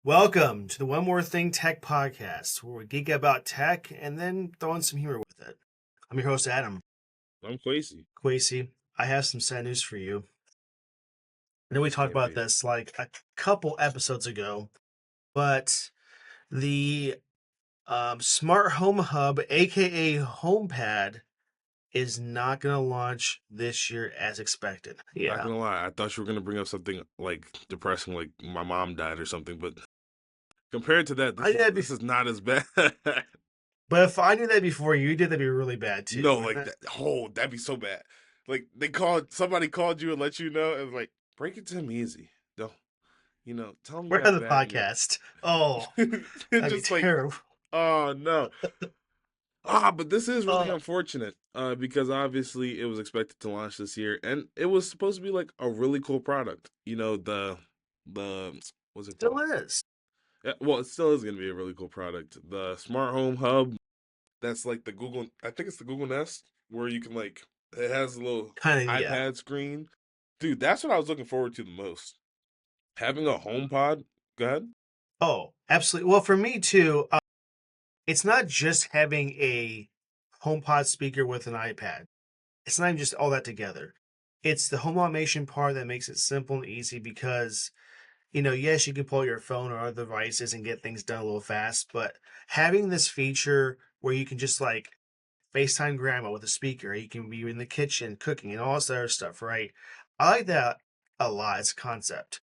Welcome to the One More Thing Tech Podcast, where we geek about tech and then throw in some humor with it. I'm your host, Adam I'm Quasi. Quasey. I have some sad news for you. I know we This talked can't about be. this like a couple episodes ago, but the Smart Home Hub, aka HomePad, is not going to launch this year as expected. Not Yeah. gonna lie, I thought you were gonna bring up something like depressing, like my mom died or something. But compared to that, I this knew is that this before. is not as bad. But if I knew that before you did, that'd be really bad too, No, wouldn't like it? that. Oh, that'd be so bad. Like somebody called you and let you know, and was like, break it to him easy. Don't tell him you We're on have the bad news. podcast. Oh, It's that'd be just like, terrible. oh no. But this is really Oh, unfortunate, because obviously it was expected to launch this year, and it was supposed to be like a really cool product. The what's it still called? is. Yeah, well, it still is going to be a really cool product. The smart home hub. That's like the Google. I think it's the Google Nest, where you can like it has a little Kind of, yeah. iPad screen. Dude, that's what I was looking forward to the most. Having a HomePod. Go ahead. Oh, absolutely. Well, for me too, it's not just having a HomePod speaker with an iPad. It's not even just all that together. It's the home automation part that makes it simple and easy because, yes, you can pull your phone or other devices and get things done a little fast, but having this feature where you can just like FaceTime grandma with a speaker, you can be in the kitchen cooking and all this other stuff, right? I like that a lot as a concept.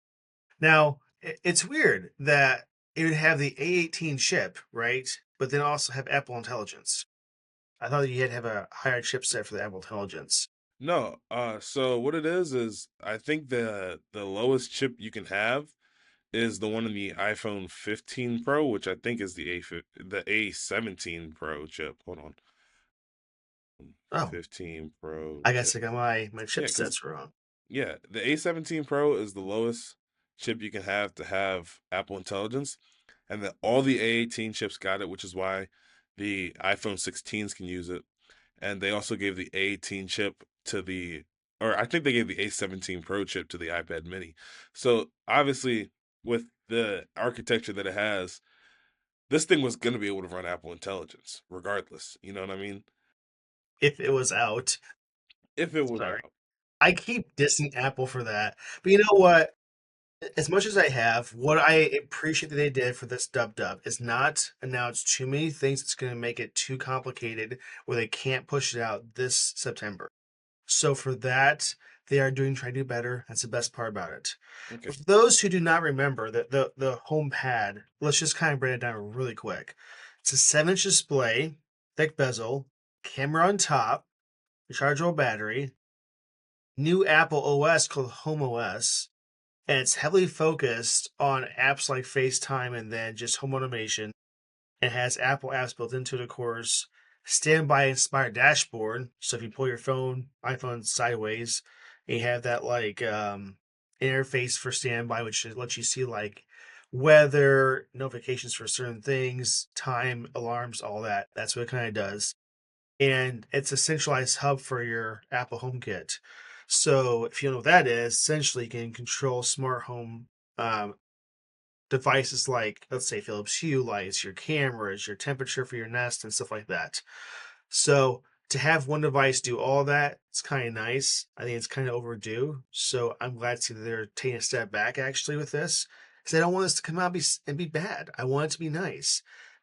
Now, it's weird that it would have the A18 chip, right? But then also have Apple Intelligence. I thought you had to have a higher chipset for the Apple Intelligence. No. So what it is I think the lowest chip you can have is the one in the iPhone 15 Pro, which I think is the A17 Pro chip. Hold on. Oh, 15 Pro I guess chip. I got my Yeah, because chipsets wrong. the A17 Pro is the lowest chip you can have to have Apple Intelligence, and then all the A18 chips got it, which is why the iPhone 16s can use it. And they also gave the A18 chip to or I think they gave the A17 Pro chip to the iPad Mini. So obviously, with the architecture that it has, this thing was going to be able to run Apple Intelligence regardless. You know what I mean? If it was out. If it was Sorry. out. I keep dissing Apple for that. But you know what? As much as I have, what I appreciate that they did for this dub dub is not announce too many things that's going to make it too complicated where they can't push it out this September. So for that, they are trying to do better. That's the best part about it. Okay. But for those who do not remember the HomePad, let's just kind of break it down really quick. It's a 7-inch display, thick bezel, camera on top, rechargeable battery, new Apple OS called Home OS, and it's heavily focused on apps like FaceTime and then just home automation. It has Apple apps built into it, of course. Standby inspired dashboard. So if you pull your iPhone sideways, you have that like interface for standby, which lets you see like weather, notifications for certain things, time, alarms, all that. That's what it kind of does. And it's a centralized hub for your Apple HomeKit. So if you know what that is, essentially you can control smart home um, devices like, let's say, Philips Hue lights, your cameras, your temperature for your Nest, and stuff like that. So to have one device do all that, it's kind of nice. I think it's kind of overdue. So I'm glad to see that they're taking a step back actually with this, because I don't want this to come out and be bad. I want it to be nice.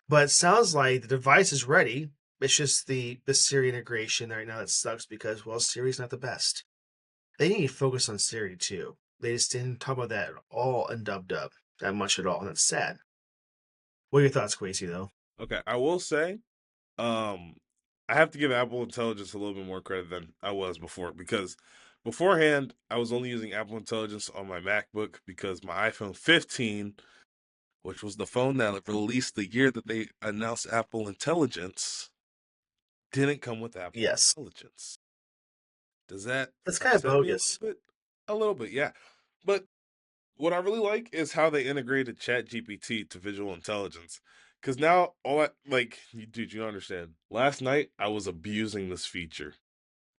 But it sounds like the device is ready. It's just the Siri integration right now that sucks because, well, Siri's not the best. They need to focus on Siri too. They just didn't talk about that at all in Dub Dub that much at all, and that's sad. What are your thoughts, Quasey, though? Okay. I will say, um, I have to give Apple Intelligence a little bit more credit than I was before, because beforehand I was only using Apple Intelligence on my MacBook because my iPhone 15, which was the phone that released the year that they announced Apple Intelligence, didn't come with Apple Yes. Intelligence. Does that That's kind of upset me a little bogus. bit? A little bit, yeah. But what I really like is how they integrated ChatGPT to visual intelligence. Because now, dude, you understand. Last night, I was abusing this feature.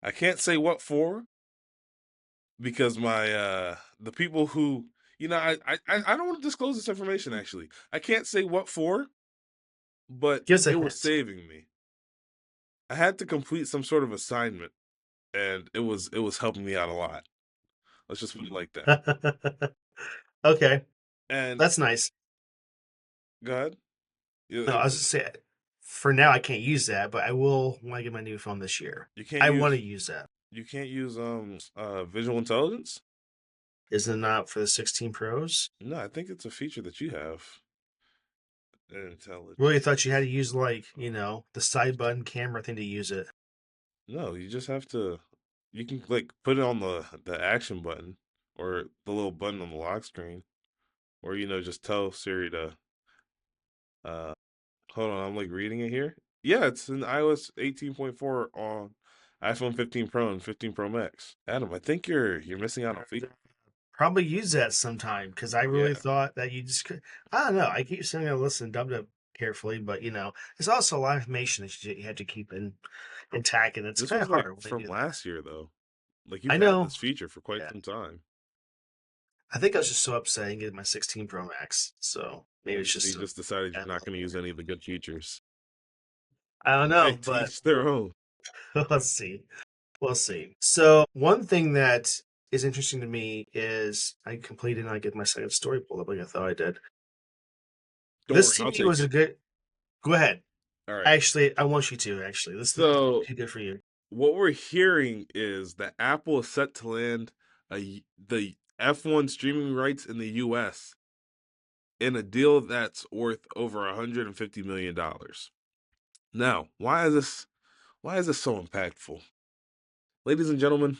I can't say what for, because the people who I don't want to disclose this information. Actually, I can't say what for, but Give us a it was hint. saving me. I had to complete some sort of assignment, and it was helping me out a lot. Let's just put it like that. Okay, And that's nice. go ahead. No, I was just saying, for now I can't use that, but I will when I get my new phone this year. You can't I want to use use that. you can't use visual intelligence. Isn't it not for the 16 Pros? No, I think it's a feature that you have. Really thought you had to Intelligence. use like, the side button camera thing to use it. No, you just have to. You can like put it on the action button or the little button on the lock screen, or just tell Siri to. Uh, hold on, I'm like reading it here. Yeah, it's in iOS 18.4 on iPhone 15 Pro and 15 Pro Max. Adam, I think you're missing out on feet. Probably use that sometime because I really Yeah, thought that you just could. I don't know. I keep saying I listen, dubbed up carefully, but there's also a lot of information that you have to keep intact, and it's this kind of was like hard when they from do that. last year though. Like you've I had know. this feature for quite Yeah. some time. I think I was just so upset I didn't get my 16 Pro Max. So maybe it's So you just just decided you're a not going to use any of the good features. I don't Hey, know, to but each their own. let's see. We'll see. So one thing that is interesting to me is I completed and I get my second story pulled up like I thought I did. Don't This worry, to I'll me take was a it. good. Go ahead. All right. Actually, I want you to. Actually, this is So too good for you. what we're hearing is that Apple is set to land the F1 streaming rights in the US in a deal that's worth over $150 million. Now, why is this so impactful? Ladies and gentlemen,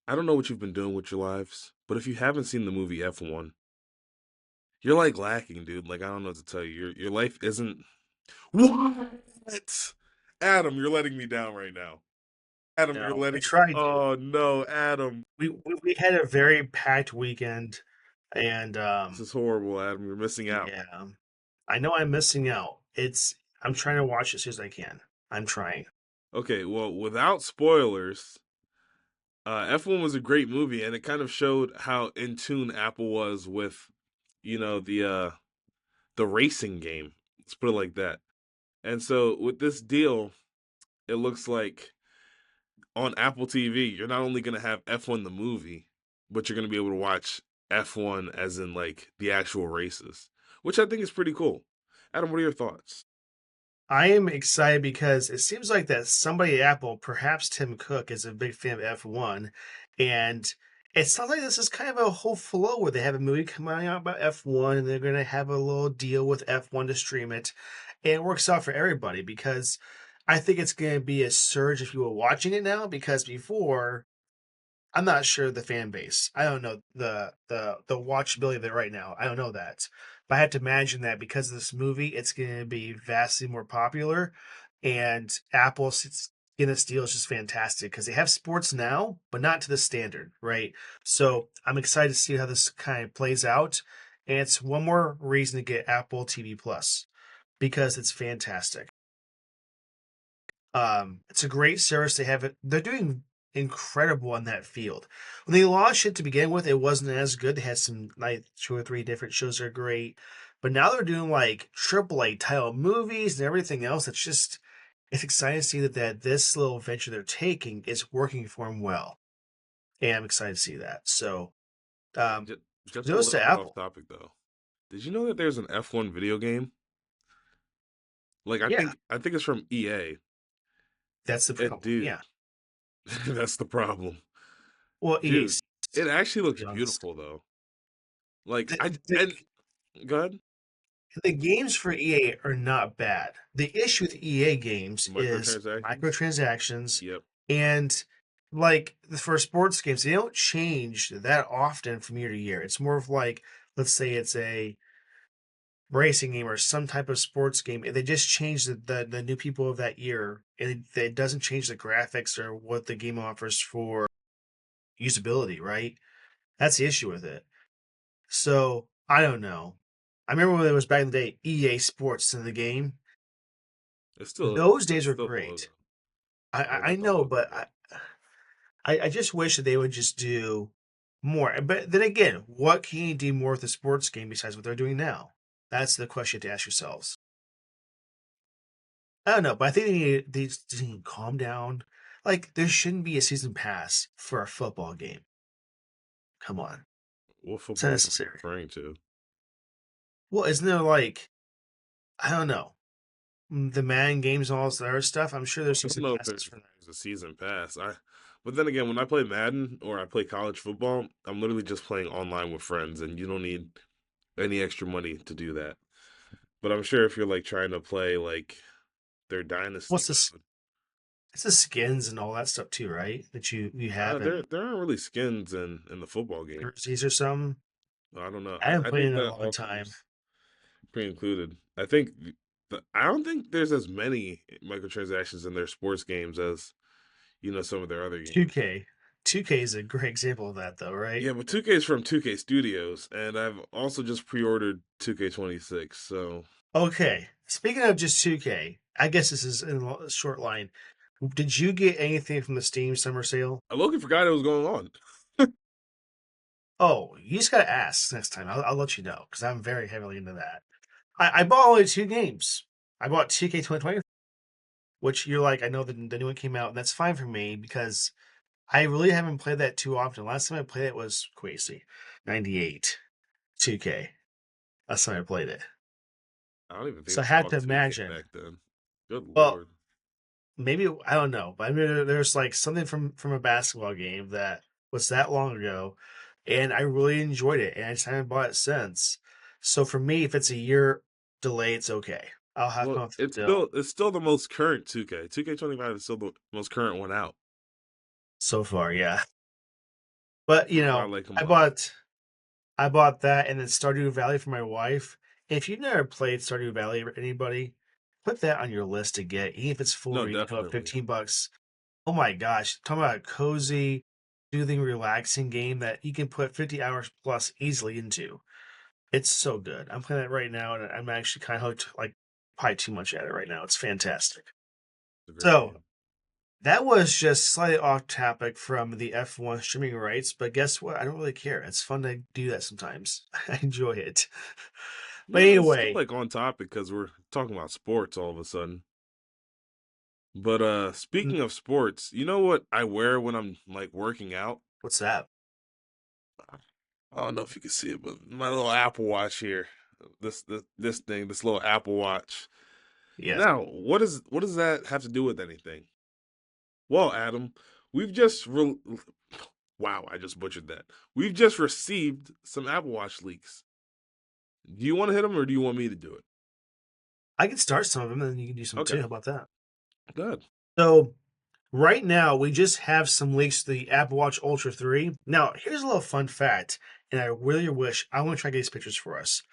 I don't know what you've been doing with your lives, but if you haven't seen the movie F1, you're like lacking, dude. Like I don't know what to tell you. Your life isn't what? Adam, you're letting me down right now. Adam, you're I letting. tried to. Oh no, Adam. We had a very packed weekend, and This is horrible, Adam. You're missing out. yeah, I know I'm missing out. I'm trying to watch as soon as I can. I'm trying. Okay, well, without spoilers, F1 was a great movie, and it kind of showed how in tune Apple was with, the racing game. Let's put it like that. And so with this deal, it looks like on Apple TV, you're not only going to have F1 the movie, but you're going to be able to watch F1 as in like the actual races, which I think is pretty cool. Adam, what are your thoughts? I am excited because it seems like that somebody at Apple, perhaps Tim Cook, is a big fan of F1, and it sounds like this is kind of a whole flow where they have a movie coming out about F1, and they're going to have a little deal with F1 to stream it, and it works out for everybody because I think it's going to be a surge if you were watching it now because before I'm not sure the fan base. I don't know the watchability of it right now. I don't know that, but I have to imagine that because of this movie, it's going to be vastly more popular. And Apple's in this deal is just fantastic because they have sports now, but not to the standard, right? So I'm excited to see how this kind of plays out. And it's one more reason to get Apple TV Plus because it's fantastic. It's a great service. They have it. They're doing incredible on that field. When they launched it to begin with, it wasn't as good. They had some like two or three different shows that are great, but now they're doing like AAA title movies and everything else. It's exciting to see that this little venture they're taking is working for them well, and I'm excited to see that. So, um, Just a kudos little to bit off Apple. topic though. Did you know that there's an F1 video game? Like I Yeah, think I think it's from EA. that's the And problem. dude, Yeah. that's the problem. Well, Dude, EA's it actually to looks be honest. beautiful though. Like The, I the and go ahead. The games for EA are not bad. The issue with EA games is Microtransactions? microtransactions Yep. and like for sports games, they don't change that often from year to year. It's more of like, let's say it's a racing game or some type of sports game. They just change the new people of that year, and it doesn't change the graphics or what the game offers for usability, right? That's the issue with it. So I don't know. I remember when it was back in the day, EA Sports in the game. It still is. Those days It's were still the logo. great. I, I I got the know, logo, but but I just wish that they would just do more. But then again, what can you do more with a sports game besides what they're doing now? That's the question to ask yourselves. I don't know, but I think they need to calm down. Like, there shouldn't be a season pass for a football game. Come on. What It's football game are you unnecessary. referring to? Well, isn't there like, I don't know, the man games and all this other stuff? I'm sure Well, there's I don't season know if passes for that. there's a season pass. But then again, when I play Madden or I play college football, I'm literally just playing online with friends, and you don't need any extra money to do that. But I'm sure if you're like trying to play like their dynasty What's this? mode, It's the skins and all that stuff too, right? That you have in there aren't really skins in the football game. jerseys or something. I don't know. I haven't I played think in a that long all time. comes pre-included. I think I don't think there's as many microtransactions in their sports games as some of their other games. 2K. 2K is a great example of that, though, right? Yeah, but 2K is from 2K Studios, and I've also just pre-ordered 2K26. So Okay. Speaking of just 2K, I guess this is in a short line. Did you get anything from the Steam summer sale? I low forgot it was going on. Oh, you just gotta ask next time. I'll let you know because I'm very heavily into that. I bought only two games. I bought 2K 2020, which you're like, I know the new one came out, and that's fine for me because I really haven't played that too often. Last time I played it was crazy. 98 2K. Last time I played it. I don't even think So it I was had to called 2K imagine. back then. Good Well, lord. maybe I don't know, but I mean, there's like something from a basketball game that was that long ago, and I really enjoyed it, and I just haven't bought it since. So for me, if it's a year delay, it's okay. I'll have Well, fun with it still. it's still the most current 2K. 2K25 is still the most current one out. So far, yeah. But That's why I like them I both. bought that and then Stardew Valley for my wife. If you've never played Stardew Valley, anybody, put that on your list to get. Even if it's full No, retail at definitely. 15 bucks. Oh my gosh, talking about a cozy, soothing, relaxing game that you can put 50 hours plus easily into. It's so good. I'm playing it right now, and I'm actually kind of hooked, like probably too much at it right now. It's fantastic. It's a great So game. that was just slightly off topic from the F1 streaming rights, but guess what? I don't really care. It's fun to do that sometimes. I enjoy it. But No, it's still anyway, like on topic because we're talking about sports all of a sudden. But speaking of sports, you know what I wear when I'm like working out? what's that? I don't know if you can see it, but my little Apple Watch here. This thing, this little Apple Watch. Yes. Now, what does that have to do with anything? Well, Adam, we've just wow, I just butchered that. We've just received some Apple Watch leaks. Do you want to hit them or do you want me to do it? I can start some of them, and then you can do some too. Okay, How about that? good. So right now, we just have some links to the Apple Watch Ultra 3. Now, here's a little fun fact, and I really wish I want to try to get these pictures for us.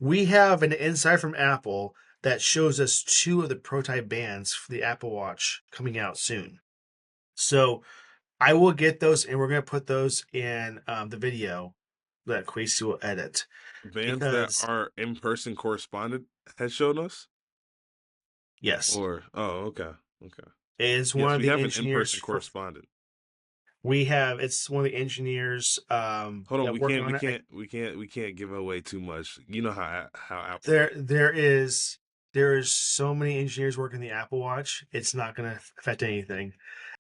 We have an insight from Apple that shows us two of the prototype bands for the Apple Watch coming out soon. So I will get those, and we're going to put those in the video that Quasi will edit Bands that because, our in-person correspondent has shown us. yes, Or okay, okay. it is one Yes, of we the have an engineers in-person for. correspondent. It's one of the engineers Hold on, that work on it. we can't give away too much. You know how Apple There is. there is there is so many engineers working the Apple Watch. It's not going to affect anything.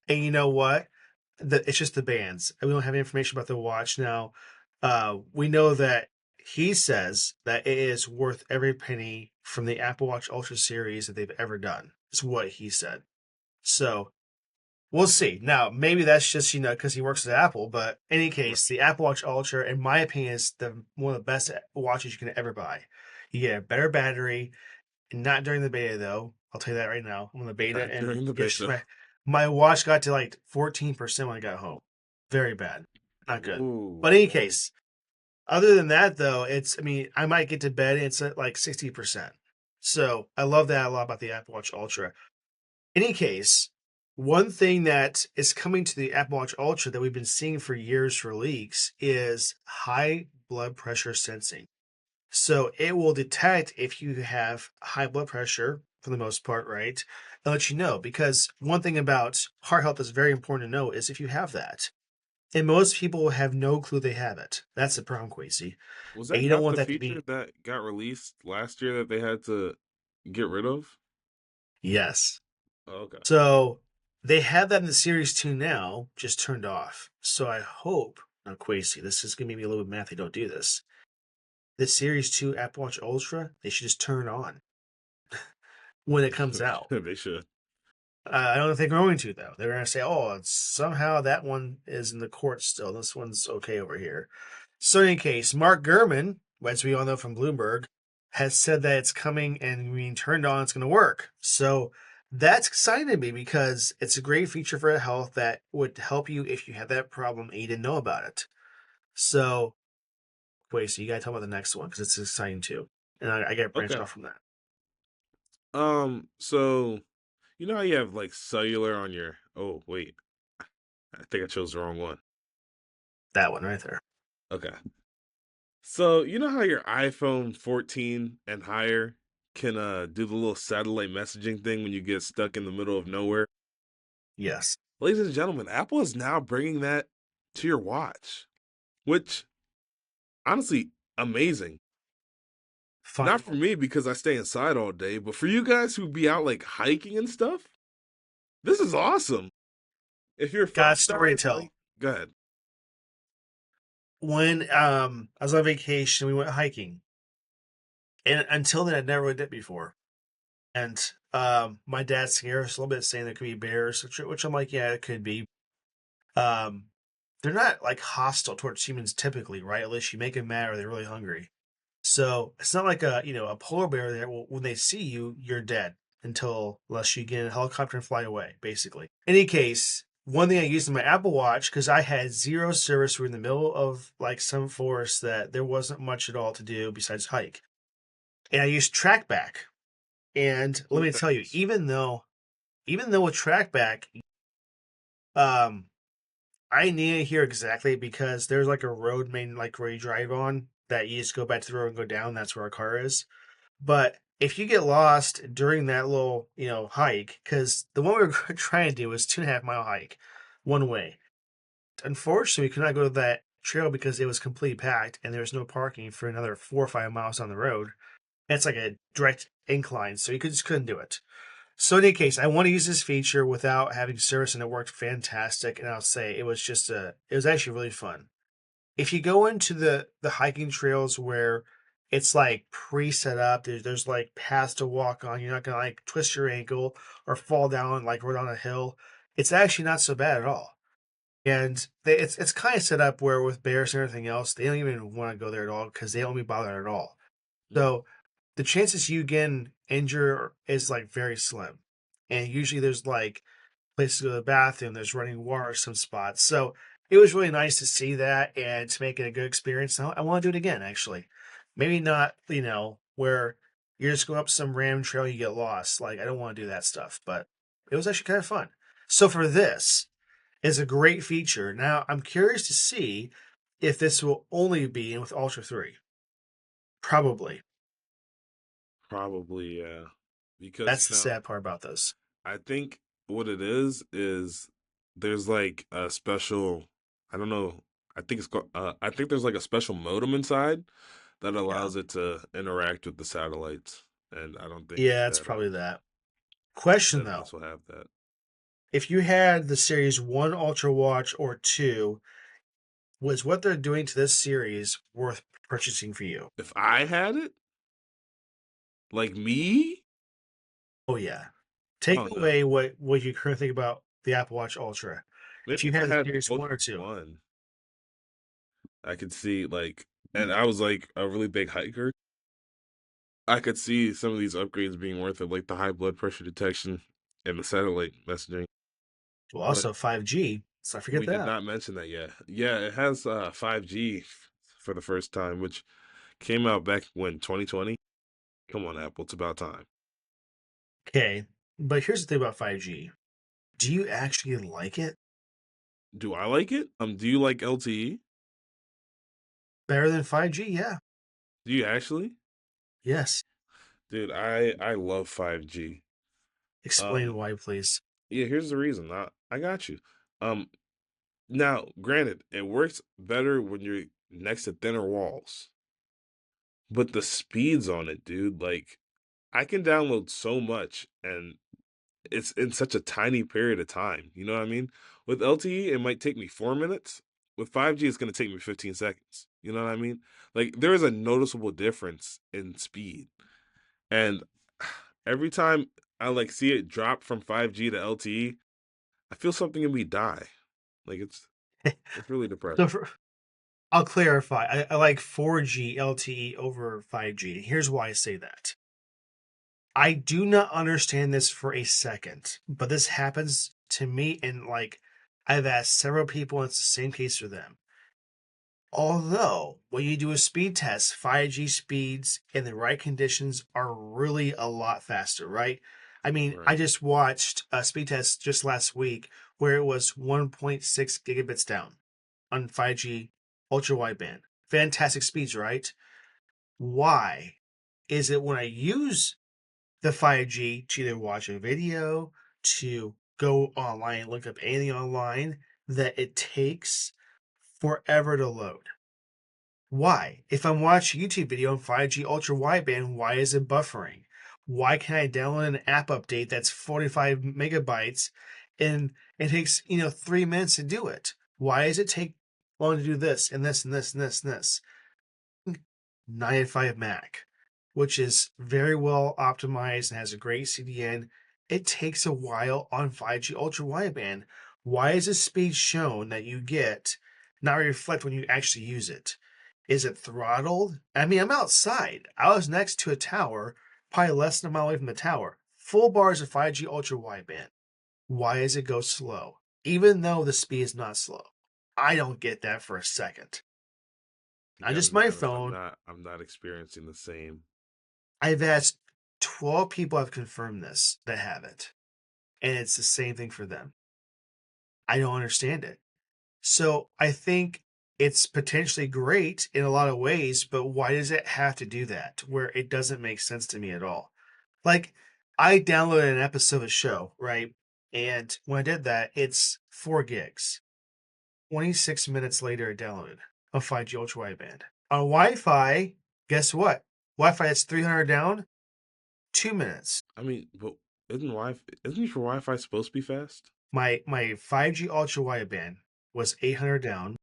And you know what? It's just the bands. We don't have any information about the watch now. We know that he says that it is worth every penny from the Apple Watch Ultra series that they've ever done. Is what he said. So we'll see. Now, maybe that's just because he works at Apple. But in any case, Right. the Apple Watch Ultra, in my opinion, is the one of the best watches you can ever buy. You get a better battery, not during the beta though. I'll tell you that right now. I'm on the beta, Not and during the yes, beta. my watch got to like 14% when I got home. Very bad, not good. Ooh, But in any ooh. case, other than that though, I mean, I might get to bed. And it's at like 60%. So I love that a lot about the Apple Watch Ultra. In any case, one thing that is coming to the Apple Watch Ultra that we've been seeing for years for leaks is high blood pressure sensing. So it will detect if you have high blood pressure for the most part, right? And let you know because one thing about heart health that's very important to know is if you have that, And most people have no clue they have it. That's the problem, Quasi. Was And that you don't not want the that to feature be. that got released last year that they had to get rid of? Yes. Oh, okay. So they have that in the Series 2 now, just turned off. So I hope, now Quasi, this is going to be a little bit math, they don't do this. The Series 2 Apple Watch Ultra, they should just turn it on when it comes out. They should. I don't think they're going to, though. They're going to say, oh, somehow that one is in the courts still. This one's okay over here. So, in any case, Mark Gurman, as we all know from Bloomberg, has said that it's coming and being turned on, it's going to work. So, that's exciting to me because it's a great feature for health that would help you if you have that problem and you didn't know about it. So, wait, so you got to talk about the next one because it's exciting too. And I got branched Okay. off from that. So you know how you have like cellular on your, oh wait, I think I chose the wrong one. That one right there. Okay. So you know how your iPhone 14 and higher can do the little satellite messaging thing when you get stuck in the middle of nowhere? Yes. Ladies and gentlemen, Apple is now bringing that to your watch, which honestly amazing. Not for Finally. me because I stay inside all day, but for you guys who be out like hiking and stuff, this is awesome. If your Got a phone story to dies, like, tell. go ahead. When I was on vacation, we went hiking, and until then, I'd never really did it before. And my dad scared us a little bit, saying there could be bears, which I'm like, yeah, it could be. Um, they're not like hostile towards humans typically, right? Unless you make them mad or they're really hungry. So it's not like a polar bear that when they see you, you're dead until unless you get in a helicopter and fly away, basically. In any case, one thing I used in my Apple Watch because I had zero service. We were in the middle of like some forest that there wasn't much at all to do besides hike, and I used TrackBack. And Know let what me that tell you, is? even though with TrackBack, um, I need to hear exactly because there's like a road main like where you drive on that you just go back to the road and go down. That's where our car is. But if you get lost during that little, hike, because the one we were trying to do was 2.5 mile hike one way. Unfortunately, we could not go to that trail because it was completely packed and there was no parking for another 4 or 5 miles on the road. And it's like a direct incline, so you just couldn't do it. So in any case, I want to use this feature without having service, and it worked fantastic. And I'll say it was actually really fun. If you go into the hiking trails where it's like pre-set up, there's like paths to walk on. You're not gonna like twist your ankle or fall down like right on a hill. It's actually not so bad at all. And it's kind of set up where with bears and everything else, they don't even want to go there at all because they don't be bothered at all. Mm, So the chances you getting injured is like very slim. And usually there's like places to go to the bathroom, there's running water some spots. So it was really nice to see that and to make it a good experience. I want to do it again, actually. Maybe not, where you're just going up some random trail, you get lost. Like, I don't want to do that stuff, but it was actually kind of fun. So for this, is a great feature. Now, I'm curious to see if this will only be in with Ultra 3. Probably. probably, yeah. Because, That's the sad part about this. I think what it is there's like a special, I don't know, I think it's called, I think there's like a special modem inside that Yeah. allows it to interact with the satellites. And I don't think Yeah, it's that, probably that. Question that though. this will have that. If you had the series 1 Ultra Watch or 2, was what they're doing to this series worth purchasing for you? If I had it, like me, Oh yeah. Take oh no. away what you currently think about the Apple Watch Ultra. If Maybe you if I had the had the series 1 or Ultra 2. One, I could see like, and I was like a really big hiker. I could see some of these upgrades being worth it, like the high blood pressure detection and the satellite messaging. Well, But also 5G. Let's not forget we did that. not mention that yet. Yeah, it has 5G for the first time, which came out back when 2020. Come on, Apple, it's about time. Okay. But here's the thing about 5G. Do you actually like it? Do I like it? Do you like LTE? Better than 5G? Yeah. Do you actually? Yes. Dude, I love 5G. Explain Um, why, please. yeah, here's the reason. I got you. Um, Now, granted, it works better when you're next to thinner walls, but the speeds on it, dude, like I can download so much and it's in such a tiny period of time. You know what I mean? With LTE, it might take me 4 minutes. With 5G, it's going to take me 15 seconds. You know what I mean? Like, there is a noticeable difference in speed. And every time I like see it drop from 5G to LTE, I feel something in me die. Like, it's really So depressing. I'll clarify. I like 4G LTE over 5G. Here's why I say that. I do not understand this for a second, but this happens to me, and like I've asked several people, and it's the same case for them. Although, when you do a speed test, 5G speeds in the right conditions are really a lot faster, right? I mean, I Right. just watched a speed test just last week where it was 1.6 gigabits down on 5G ultra wideband. Fantastic speeds, right? Why is it when I use the 5G to either watch a video, to go online, look up anything online, that it takes forever to load? Why? If I'm watching a YouTube video on 5G ultra wideband, why is it buffering? Why can't I download an app update that's 45 megabytes and it takes, 3 minutes to do it? Why does it take long to do this and this and this and this and this? 985 Mac, which is very well optimized and has a great CDN. It takes a while on 5G ultra wideband. Why is the speed shown that you get not reflect when you actually use it? Is it throttled? I mean, I'm outside. I was next to a tower, probably less than a mile away from the tower. Full bars of 5G ultra wideband. Why does it go slow? Even though the speed is not slow. I don't get that for a second. Not Yeah, to just be my honest, phone. I'm not experiencing the same. I've asked 12 people have confirmed this that have it, and it's the same thing for them. I don't understand it. So I think it's potentially great in a lot of ways, but why does it have to do that where it doesn't make sense to me at all? Like, I downloaded an episode of a show, right? And when I did that, it's 4 gigs. 26 minutes later, it downloaded a 5G ultra wideband. On Wi Fi, guess what? Wi Fi that's 300 down, 2 minutes. I mean, but isn't your Wi-Fi supposed to be fast? My 5G ultra wideband was 800 down.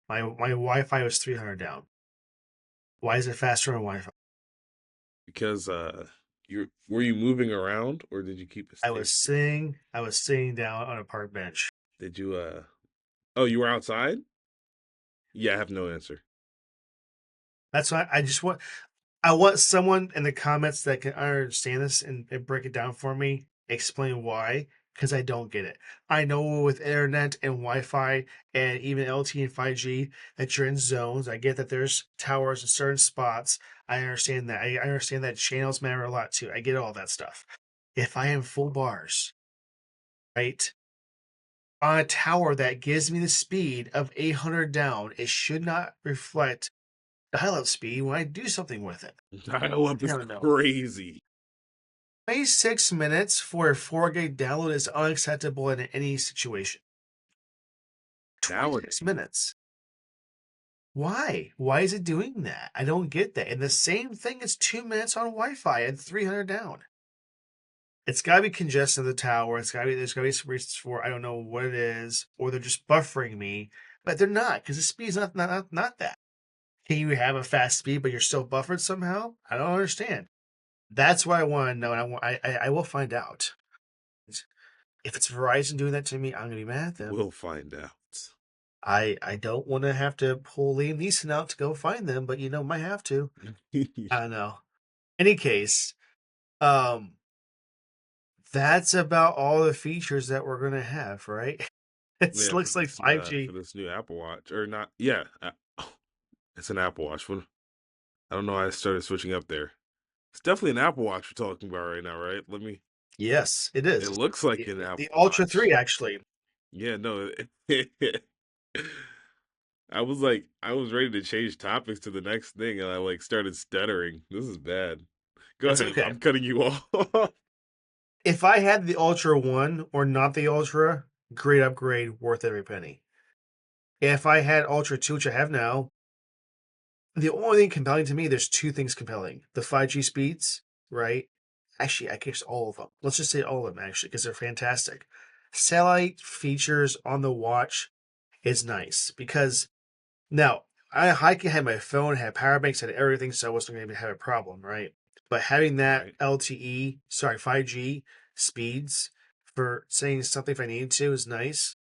My Wi-Fi was 300 down. Why is it faster on Wi-Fi? Because you were you moving around or did you keep it stationary? I was sitting down on a park bench. Did you oh, you were outside? Yeah, I have no answer. That's why I want someone in the comments that can understand this and break it down for me, explain why, because I don't get it. I know with internet and Wi-Fi and even LTE and 5G that you're in zones. I get that there's towers in certain spots. I understand that. I understand that channels matter a lot too. I get all that stuff. If I am full bars, right, on a tower that gives me the speed of 800 down, it should not reflect dial-up speed when I do something with it. Dial up I is don't know. crazy 26 minutes for a 4 gig download is unacceptable in any situation. 26 nowadays. minutes. Why? Why is it doing that? I don't get that. And the same thing is 2 minutes on Wi Fi at 300 down. It's got to be congestion of the tower. There's got to be some reasons for it. I don't know what it is, or they're just buffering me, but they're not because the speed's not that. Can you have a fast speed, but you're still buffered somehow? I don't understand. That's what I want to know, and I will find out. If it's Verizon doing that to me, I'm gonna be mad at them. We'll find out. I don't want to have to pull Liam Neeson out to go find them, but might have to. I don't know. Any case, um, that's about all the features that we're gonna have, right? It Yeah, looks like for 5G. this new Apple Watch or not? Yeah, it's an Apple Watch. I don't know why I started switching up there. It's definitely an Apple Watch we're talking about right now, right? Let me. Yes, it It is. looks like The, an the Apple Ultra Watch. 3 actually. Yeah, no. I was ready to change topics to the next thing, and I like started stuttering. This is bad. Go It's ahead. okay. I'm cutting you off. If I had the Ultra 1 or not the Ultra, great upgrade, worth every penny. If I had Ultra 2, which I have now, the only thing compelling to me, there's two things compelling. The 5G speeds, right? Actually, I guess all of them. Let's just say all of them, actually, because they're fantastic. Satellite features on the watch is nice because now I can have my phone, have power banks, had everything, so I wasn't going to have a problem, right? But having that Right. 5G speeds for saying something if I needed to is nice.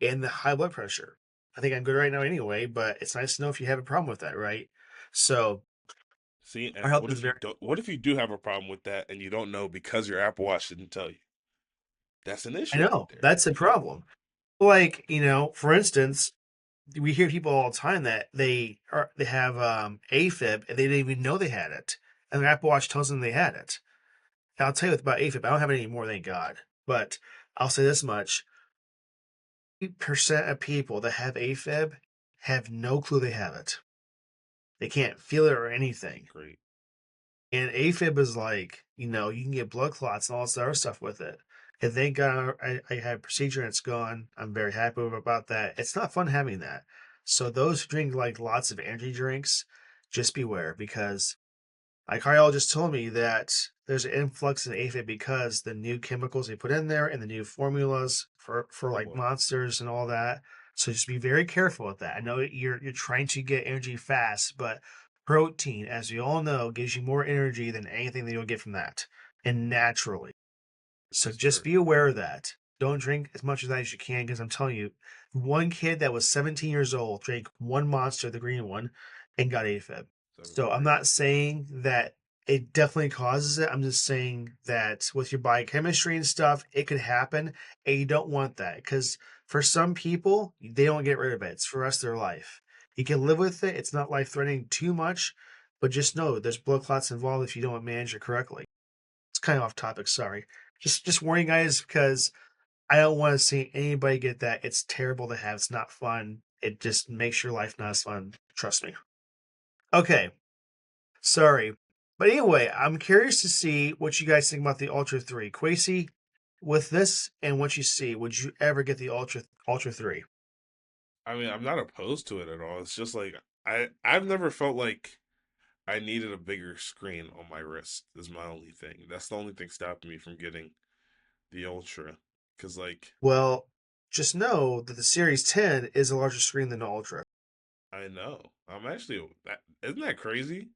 And the high blood pressure. I think I'm good right now anyway, but it's nice to know if you have a problem with that, right? So See, our and health what is if you very. don't? What if you do have a problem with that and you don't know because your Apple Watch didn't tell you? That's an I issue right know there. that's a problem. Like for instance, we hear people all the time that they have AFib and they didn't even know they had it, and their Apple Watch tells them they had it. And I'll tell you about AFib. I don't have it anymore, thank God. But I'll say this much: 80% of people that have AFib have no clue they have it. They can't feel it or anything. Great. And AFib is like, you can get blood clots and all this other stuff with it. And thank God I had a procedure and it's gone. I'm very happy about that. It's not fun having that. So those who drink like lots of energy drinks, just beware because my cardiologist told me that there's an influx in aphid because the new chemicals they put in there and the new formulas for Oh like boy. monsters and all that. So just be very careful with that. I know you're trying to get energy fast, but protein, as we all know, gives you more energy than anything that you'll get from that, and naturally. This So is just true. be aware of that. Don't drink as much of that as you can, because I'm telling you, one kid that was 17 years old drank one monster, the green one, and got AFib. That's So I'm not crazy. saying that it definitely causes it. I'm just saying that with your biochemistry and stuff, it could happen, and you don't want that because for some people, they don't get rid of it. It's for the rest of their life. You can live with it. It's not life threatening too much, but just know there's blood clots involved if you don't manage it correctly. It's kind of off topic. Sorry. Just warning guys because I don't want to see anybody get that. It's terrible to have. It's not fun. It just makes your life not as fun. Trust me. Okay. Sorry. But anyway, I'm curious to see what you guys think about the Ultra 3. Quasi, with this and what you see, would you ever get the Ultra 3? I mean, I'm not opposed to it at all. It's just like I've never felt like I needed a bigger screen on my wrist. Is my only thing. That's the only thing stopping me from getting the Ultra. Cause like Well, just know that the Series 10 is a larger screen than the Ultra. I know I'm actually that isn't that crazy?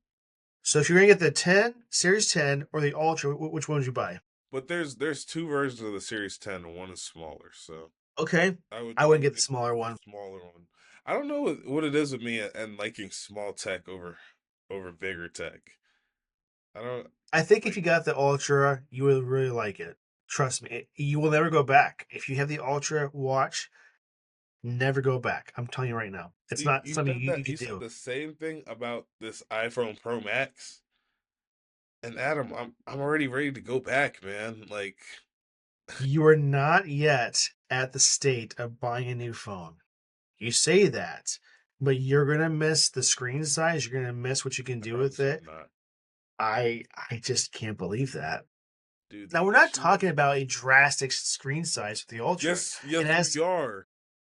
So if you're going to get the 10, Series 10, or the Ultra, which one would you buy? But there's two versions of the Series 10 and one is smaller. So Okay. I I wouldn't would get the get smaller the one. smaller one. I don't know what it is with me and liking small tech over bigger tech. I don't I think if like you got the Ultra, you would really like it. Trust me, you will never go back. If you have the Ultra watch, never go back. I'm telling you right now. It's see not something you you could said do. the same thing about this iPhone Pro Max. And Adam, I'm already ready to go back, man. Like You are not yet at the state of buying a new phone. You say that, but you're gonna miss the screen size. You're gonna miss what you can I do with promise you it. I'm not. I just can't believe that. Dude, Now the we're not issue talking about a drastic screen size with the Ultra. It yes has we are.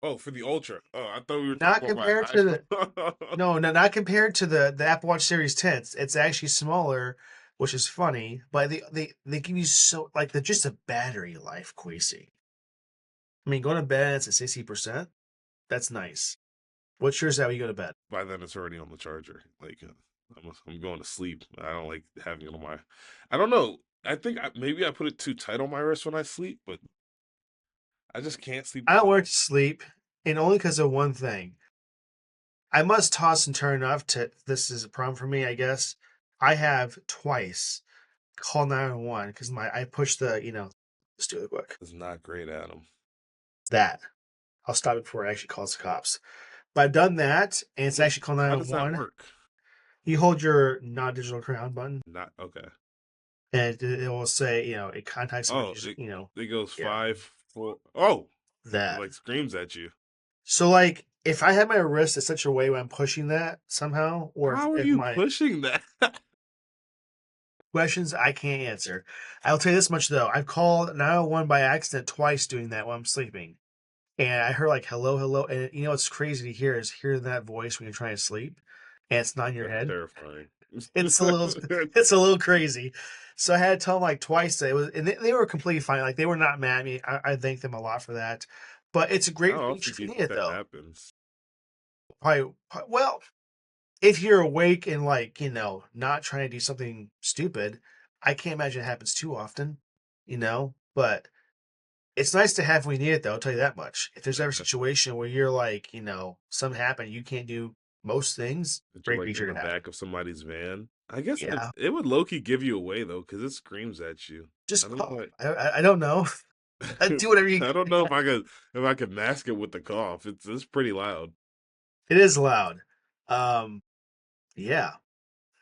Oh, for the Ultra. Oh, I thought we were not talking about my compared to the iPhone. No, no, not compared to the Apple Watch Series 10. It's actually smaller, which is funny. But they give you so like the just a battery life, Quasi. I mean, going to bed it's at 60%. That's nice. What's yours at when you go to bed? By then it's already on the charger. Like I'm going to sleep. I don't like having it on my. I don't know. I think maybe I put it too tight on my wrist when I sleep, but I just can't sleep I don't wear without it to sleep, and only because of one thing. I must toss and turn enough to. This is a problem for me, I guess. I have twice called 911 because my I pushed let's do it quick. it. It's not great, Adam. That I'll stop it before it actually calls the cops. But I've done that, and it's Wait, actually called how does that 911. work? You hold your non-digital crown button, Not okay. and it will say, it contacts Oh, emergency. it goes Yeah, 5, 4. Oh, it that. like screams at you. So, like, if I have my wrist in such a way when I'm pushing that somehow, or if, How are if you my pushing that? questions I can't answer, I'll tell you this much though: I've called 911 by accident twice doing that while I'm sleeping. and I heard like hello, hello, and you know what's crazy to hear is hearing that voice when you're trying to sleep, and it's not in your That's head. terrifying. It's a little, it's a little crazy. So I had to tell them like twice that it was, and they were completely fine. Like they were not mad at me. I thank them a lot for that. But it's a great How feature often if do you you need think it that though. happens? Well, if you're awake and like not trying to do something stupid, I can't imagine it happens too often. But it's nice to have when you need it though. I'll tell you that much. If there's Yeah, ever a definitely. situation where you're like something happened, you can't do most things. That you're Great like in feature the to have. back of somebody's van. I guess Yeah, it would low key give you away though, because it screams at you. just I don't cough. know. I don't know. Do whatever you I don't know can. if I could mask it with the cough. It's pretty loud. It is loud. Um, yeah.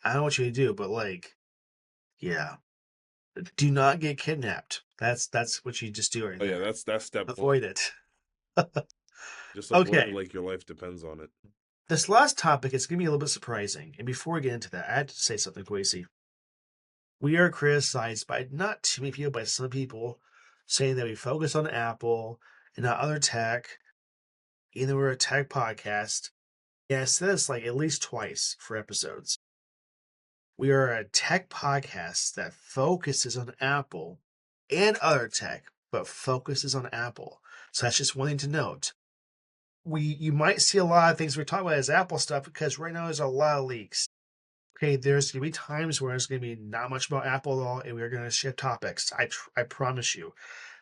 I don't know what you do, but like, yeah. Do not get kidnapped. That's what you just do right Oh yeah, there. that's step one. Avoid it. Just avoid it Okay. like your life depends on it. This last topic is gonna be a little bit surprising. And before we get into that, I had to say something, Quasi. We are criticized by not too many people, by some people, saying that we focus on Apple and not other tech. Either we're a tech podcast. Yeah, I said this like at least twice for episodes. We are a tech podcast that focuses on Apple and other tech, but focuses on Apple. So that's just one thing to note. You might see a lot of things we're talking about as Apple stuff because right now there's a lot of leaks. Okay, there's gonna be times where it's gonna be not much about Apple at all, and we're gonna shift topics. I promise you.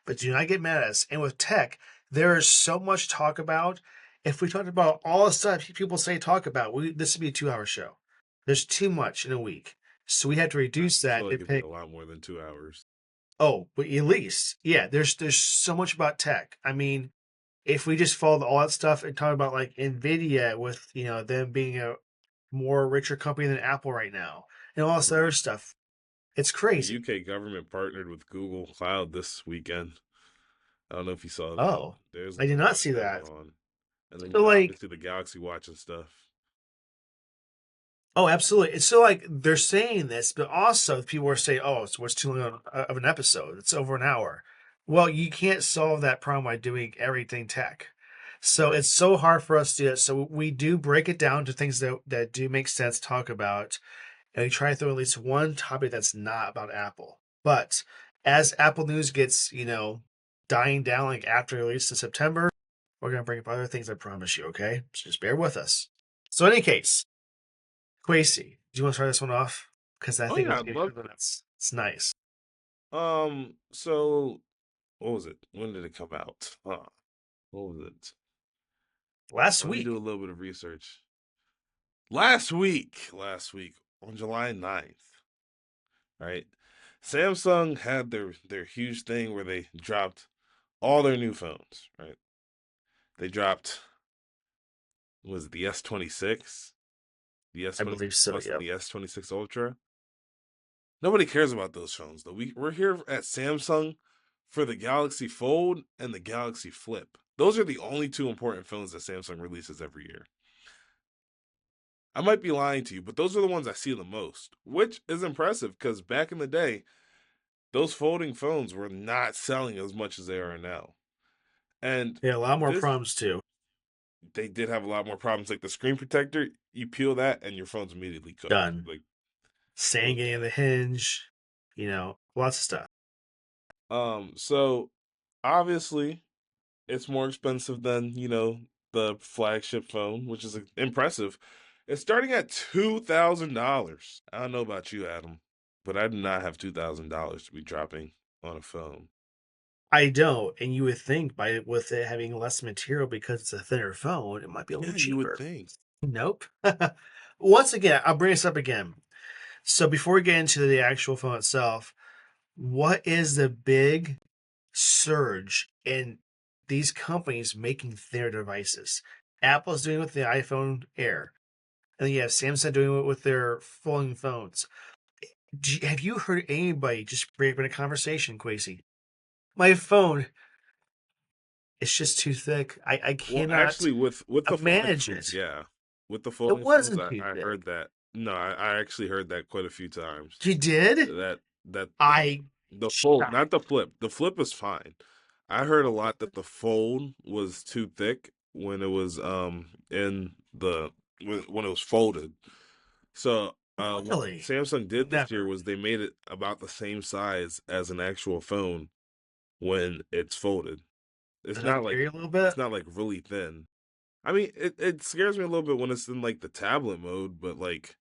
But do not get mad at us. And with tech, there is so much to talk about. If we talked about all the stuff people say talk about, this would be a 2 hour show. There's too much in a week. So we have to reduce I feel that like and it'd be pick, a lot more than 2 hours. oh, but at least, yeah, there's so much about tech. I mean, if we just followed all that stuff and talk about like Nvidia with, them being a more richer company than Apple right now and all this other Right. stuff, it's The crazy. UK government partnered with Google Cloud this weekend. I don't know if you saw that. Oh, There's I a did not lot see going that. on. And then, So like, obviously the Galaxy Watch and stuff. oh, absolutely. It's so like they're saying this, but also people are saying, "Oh, so what's too long of an episode? It's over an hour." Well, you can't solve that problem by doing everything tech. So Right. it's so hard for us to do it. So we do break it down to things that do make sense to talk about, and we try to throw at least one topic that's not about Apple. But as Apple news gets, dying down like after release in September, we're gonna bring up other things. I promise you. Okay, so just bear with us. So in any case. Quasi, do you want to start this one off? Because I Oh think yeah, it's I'd love. something that's it's nice. So what was it? When did it come out? What was it? Last Let me do week, a little bit of research. Last week on July 9th, right? Samsung had their huge thing where they dropped all their new phones, right? They dropped, was it the S26, the I S26 believe so. Plus, and Yep. the S26 Ultra? Nobody cares about those phones though. We're here at Samsung for the Galaxy Fold and the Galaxy Flip. Those are the only two important phones that Samsung releases every year. I might be lying to you, but those are the ones I see the most, which is impressive because back in the day, those folding phones were not selling as much as they are now. And Yeah, a lot more this, problems too. they did have a lot more problems. Like the screen protector, you peel that and your phone's immediately cooked. Done. Like it Sand was getting bad. the hinge. Lots of stuff. So obviously it's more expensive than, the flagship phone, which is impressive. It's starting at $2,000. I don't know about you, Adam, but I do not have $2,000 to be dropping on a phone. I don't, and you would think by with it having less material because it's a thinner phone, it might be a little Yeah, you would cheaper. think. Nope. Once again, I'll bring this up again. So before we get into the actual phone itself, what is the big surge in these companies making their devices? Apple's doing it with the iPhone Air, and then you have Samsung doing it with their folding phones. Have you heard anybody just break up in a conversation, Quasi? My phone is just too thick. I Well, cannot actually, with the folding manage phones, it. yeah, with the It folding phones, wasn't I, too I thick. heard that. No, I actually heard that quite a few times. You did? That I the fold, shocked. not the flip. The flip is fine. I heard a lot that the fold was too thick when it was in the when it was folded. So what Really? Samsung did this year Never. was they made it about the same size as an actual phone when it's folded. Does that scare you a little bit? It's not like really thin. I mean, it scares me a little bit when it's in like the tablet mode, but like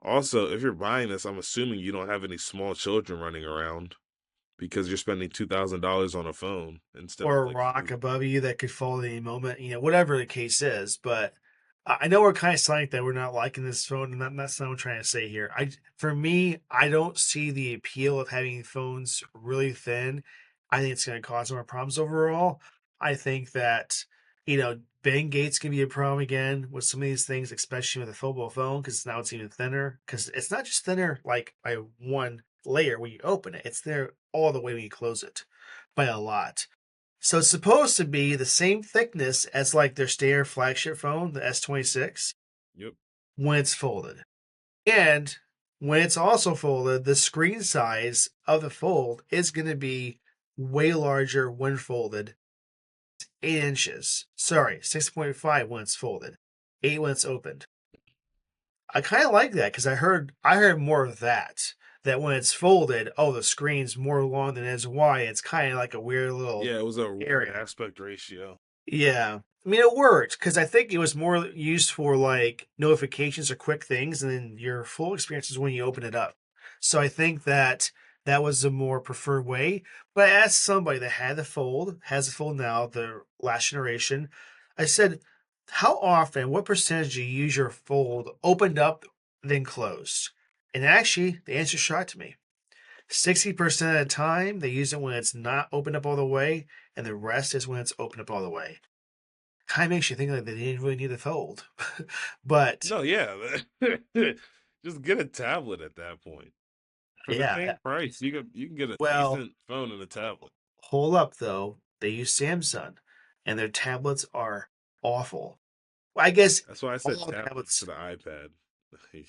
also if you're buying this, I'm assuming you don't have any small children running around because you're spending $2,000 on a phone instead of Or a like rock above you that could fall at any moment, whatever the case is. But I know we're kind of saying that we're not liking this phone, and that's not what I'm trying to say here. For me, I don't see the appeal of having phones really thin. I think it's going to cause more problems overall. I think that, bang gates can be a problem again with some of these things, especially with a foldable phone, because now it's even thinner. Because it's not just thinner like by one layer when you open it, it's there all the way when you close it by a lot. So it's supposed to be the same thickness as like their standard flagship phone, the S26, yep. when it's folded. And when it's also folded, the screen size of the fold is going to be way larger when folded. 8 inches. Sorry, 6.5 when it's folded. 8 when it's opened. I kind of like that because I heard more of that. That when it's folded, oh, the screen's more long than it is wide. It's kind of like a weird little Yeah, it was a weird area. aspect ratio. Yeah. I mean, it worked because I think it was more used for like notifications or quick things, and then your full experience is when you open it up. So I think that that was the more preferred way. But I asked somebody that has the fold now, the last generation, I said, how often, what percentage do you use your fold opened up, then closed? And actually, the answer shocked me. 60% of the time, they use it when it's not opened up all the way, and the rest is when it's opened up all the way. Kind of makes you think like they didn't really need a fold. But No, yeah. Just get a tablet at that point. For the yeah, same price, you can get a well, decent phone and a tablet. hold up though. They use Samsung, and their tablets are awful. Well, I guess That's why I said all tablet tablets. instead of iPad.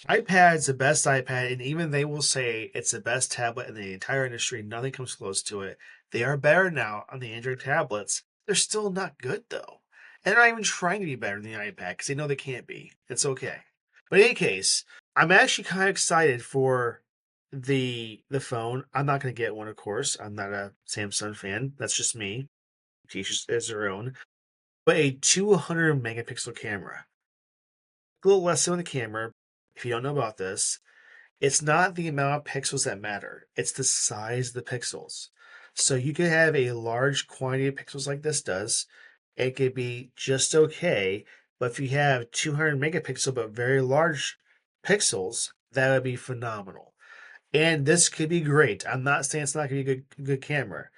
iPad's the best iPad, and even they will say it's the best tablet in the entire industry. Nothing comes close to it. They are better now on the Android tablets. They're still not good though, and they're not even trying to be better than the iPad because they know they can't be. It's okay. But in any case, I'm actually kind of excited for the phone. I'm not going to get one, of course. I'm not a Samsung fan. That's just me. Each is their own. But a 200 megapixel camera, a little less so in the camera. If you don't know about this, it's not the amount of pixels that matter, it's the size of the pixels. So you could have a large quantity of pixels like this does. It could be just okay, but if you have 200 megapixel but very large pixels, that would be phenomenal. And this could be great. I'm not saying it's not going to be a good camera.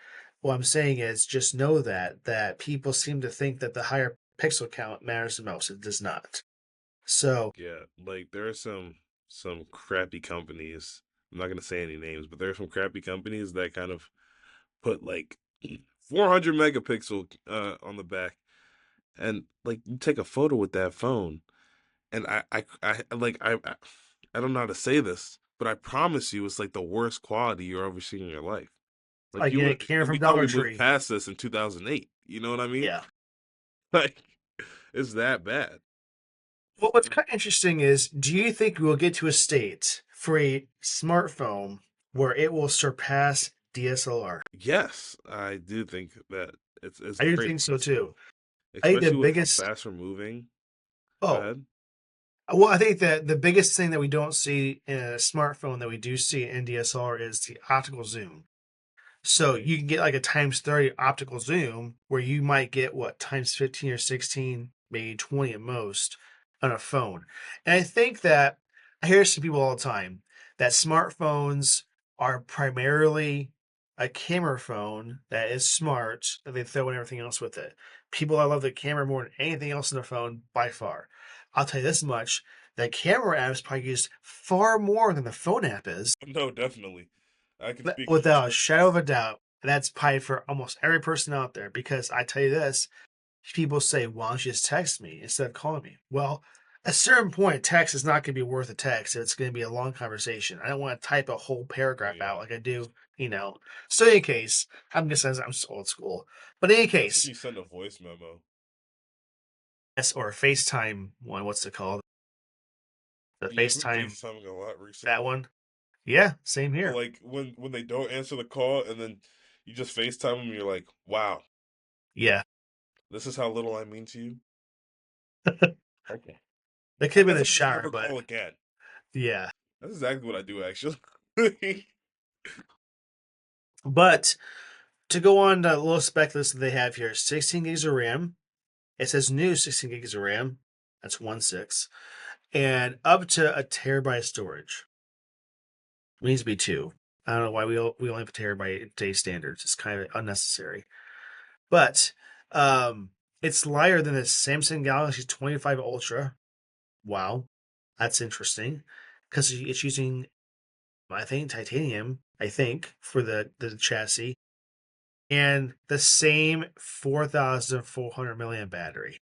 What I'm saying is just know that people seem to think that the higher pixel count matters the most. It does not. So Yeah, like there are some crappy companies. I'm not gonna say any names, but there are some crappy companies that kind of put like 400 megapixel on the back, and like you take a photo with that phone, and I don't know how to say this, but I promise you, it's like the worst quality you're ever seen in your life. Like like getting a camera and from we thought Dollar we moved Tree. past this in 2008. You know what I mean? Yeah. Like it's that bad. Well, what's kind of interesting is, do you think we'll get to a state for a smartphone where it will surpass DSLR? Yes, I do think that it's I do very think so too. possible, I think the especially with how biggest, fast we're moving. Go oh, ahead. well, I think that the biggest thing that we don't see in a smartphone that we do see in DSLR is the optical zoom. So you can get like a times 30 optical zoom where you might get what times 15 or 16, maybe 20 at most on a phone. And I think that I hear some people all the time that smartphones are primarily a camera phone that is smart and they throw in everything else with it. People that love the camera more than anything else in their phone by far. I'll tell you this much, the camera app is probably used far more than the phone app is No, definitely. I can speak from without a shadow of experience. a doubt. That's probably for almost every person out there because I tell you this, people say, why don't you just text me instead of calling me? Well, At a certain point, text is not going to be worth a text. It's going to be a long conversation. I don't want to type a whole Oh paragraph out yeah, like I do, you know. So in any case, I'm just saying I'm so old school. But in any that's when case, you send a voice memo. yes, or a FaceTime one. What's it called? The Yeah, I've been FaceTime, FaceTiming a lot that recently. one. Yeah, same Or here. like when they don't answer the call and then you just FaceTime them, you're like, wow, Yeah, this is how little I mean to you. Okay. that could I have been guess a I'll just shower, never but call again. yeah. That's exactly what I do, actually. But to go on the little spec list that they have here, 16 gigs of RAM. It says new 16 gigs of RAM. That's 1.6. And up to a terabyte of storage. It needs to be two. I don't know why we only have a terabyte in today's standards. It's kind of unnecessary. But um, it's lighter than the Samsung Galaxy 25 Ultra. Wow, that's interesting because it's using, I think, titanium. I think for the chassis and the same 4,400 milliamp battery.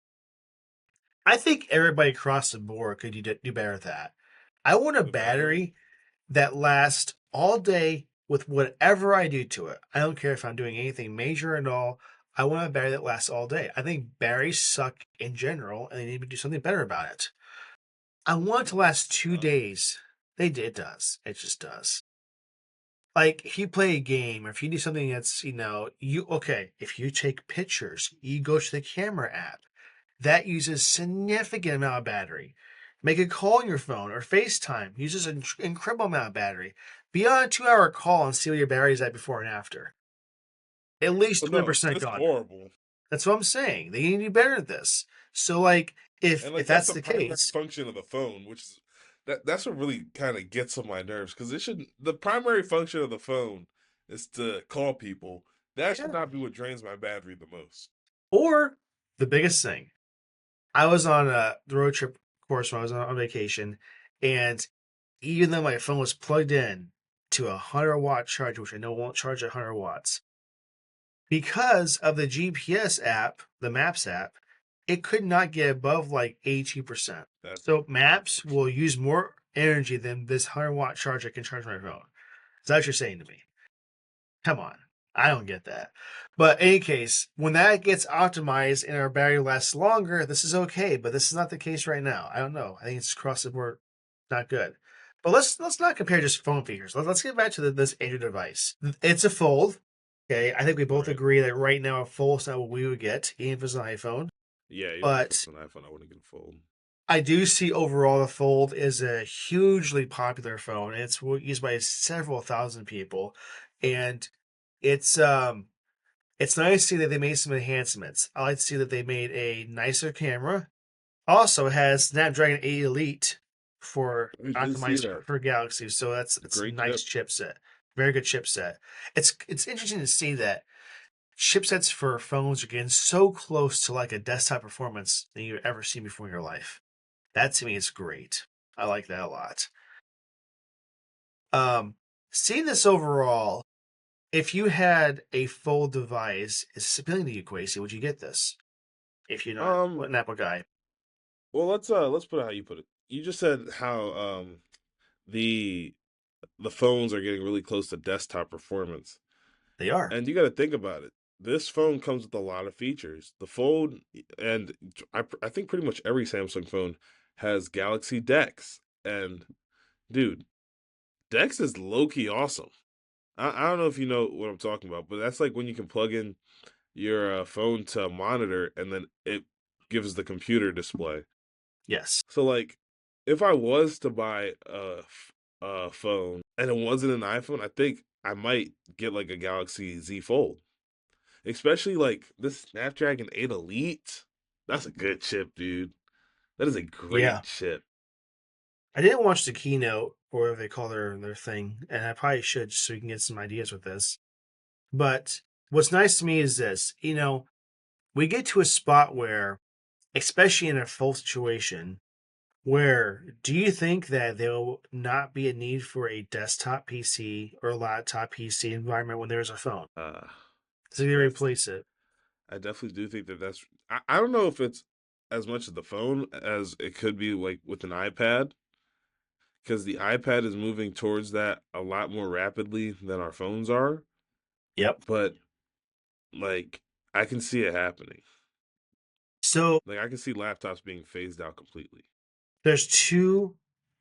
I think everybody across the board could do better with that. I want a The battery? battery that lasts all day with whatever I do to it. I don't care if I'm doing anything major at all. I want a battery that lasts all day. I think batteries suck in general, and they need to do something better about it. I want it to last two Uh, days. It does. It just does. Like if you play a game or if you do something that's, you okay, if you take pictures, you go to the camera app. That uses significant amount of battery. Make a call on your phone or FaceTime uses an incredible amount of battery. Be on a 2 hour call and see what your battery's at before and after. At least but no, 20% it's gone. horrible. That's what I'm saying. They need to do better at this. So like if And if like that's that's the the primary case, function of the phone, which is that's what really kind of gets on my nerves because it should the primary function of the phone is to call people. That should yeah. not be what drains my battery the most. Or the biggest thing. I was on a road trip course when I was on vacation, and even though my phone was plugged in to a 100-watt charger, which I know won't charge 100 watts, because of the GPS app, the Maps app, it could not get above like 82%. That's So Maps will unfortunate. use more energy than this 100-watt charger can charge my phone. Is that what you're saying to me? Come on. I don't get that. But in any case, when that gets optimized and our battery lasts longer, this is okay. But this is not the case right now. I don't know. I think it's across the board not good. But let's not compare just phone features. Let's get back to this Android device. It's a fold. Okay, I think we both Right. agree that right now a fold is not what we would get, even if it's an iPhone. Yeah, even if But it's an iPhone, I wouldn't get a fold. I do see overall the Fold is a hugely popular phone. It's used by several thousand people, and it's um it's nice to see that they made some enhancements. I like to see that they made a nicer camera. Also has Snapdragon 8 Elite for I did see optimized that. for Galaxy, so It's a that's a great nice chip. chipset. Very good chipset. It's interesting to see that chipsets for phones are getting so close to like a desktop performance than you've ever seen before in your life. That to me is great. I like that a lot. Um, Seeing this overall, if you had a full device, is appealing to you, Quasi, would you get this? If you're not Um, an Apple guy, well, let's put it how you put it. You just said how the the phones are getting really close to desktop performance. they are. And you got to think about it. This phone comes with a lot of features. The Fold, and I think pretty much every Samsung phone has Galaxy Dex. And dude, Dex is low key awesome. I don't know if you know what I'm talking about, but that's like when you can plug in your phone to a monitor and then it gives the computer display. Yes. So like, if I was to buy a phone and it wasn't an iPhone, I think I might get like a Galaxy Z Fold. Especially like this Snapdragon 8 Elite. That's a good chip, dude. That is a Yeah. great chip. I didn't watch the keynote or whatever they call their thing, and I probably should just so we can get some ideas with this. But what's nice to me is this, we get to a spot where, especially in a full situation, where do you think that there will not be a need for a desktop PC or a laptop PC environment when there's a phone? Uh So you that's replace it. I definitely do think that that's I don't know if it's as much as the phone as it could be like with an iPad, because the iPad is moving towards that a lot more rapidly than our phones are. Yep. But like, I can see it happening. So Like, I can see laptops being phased out completely. there's two,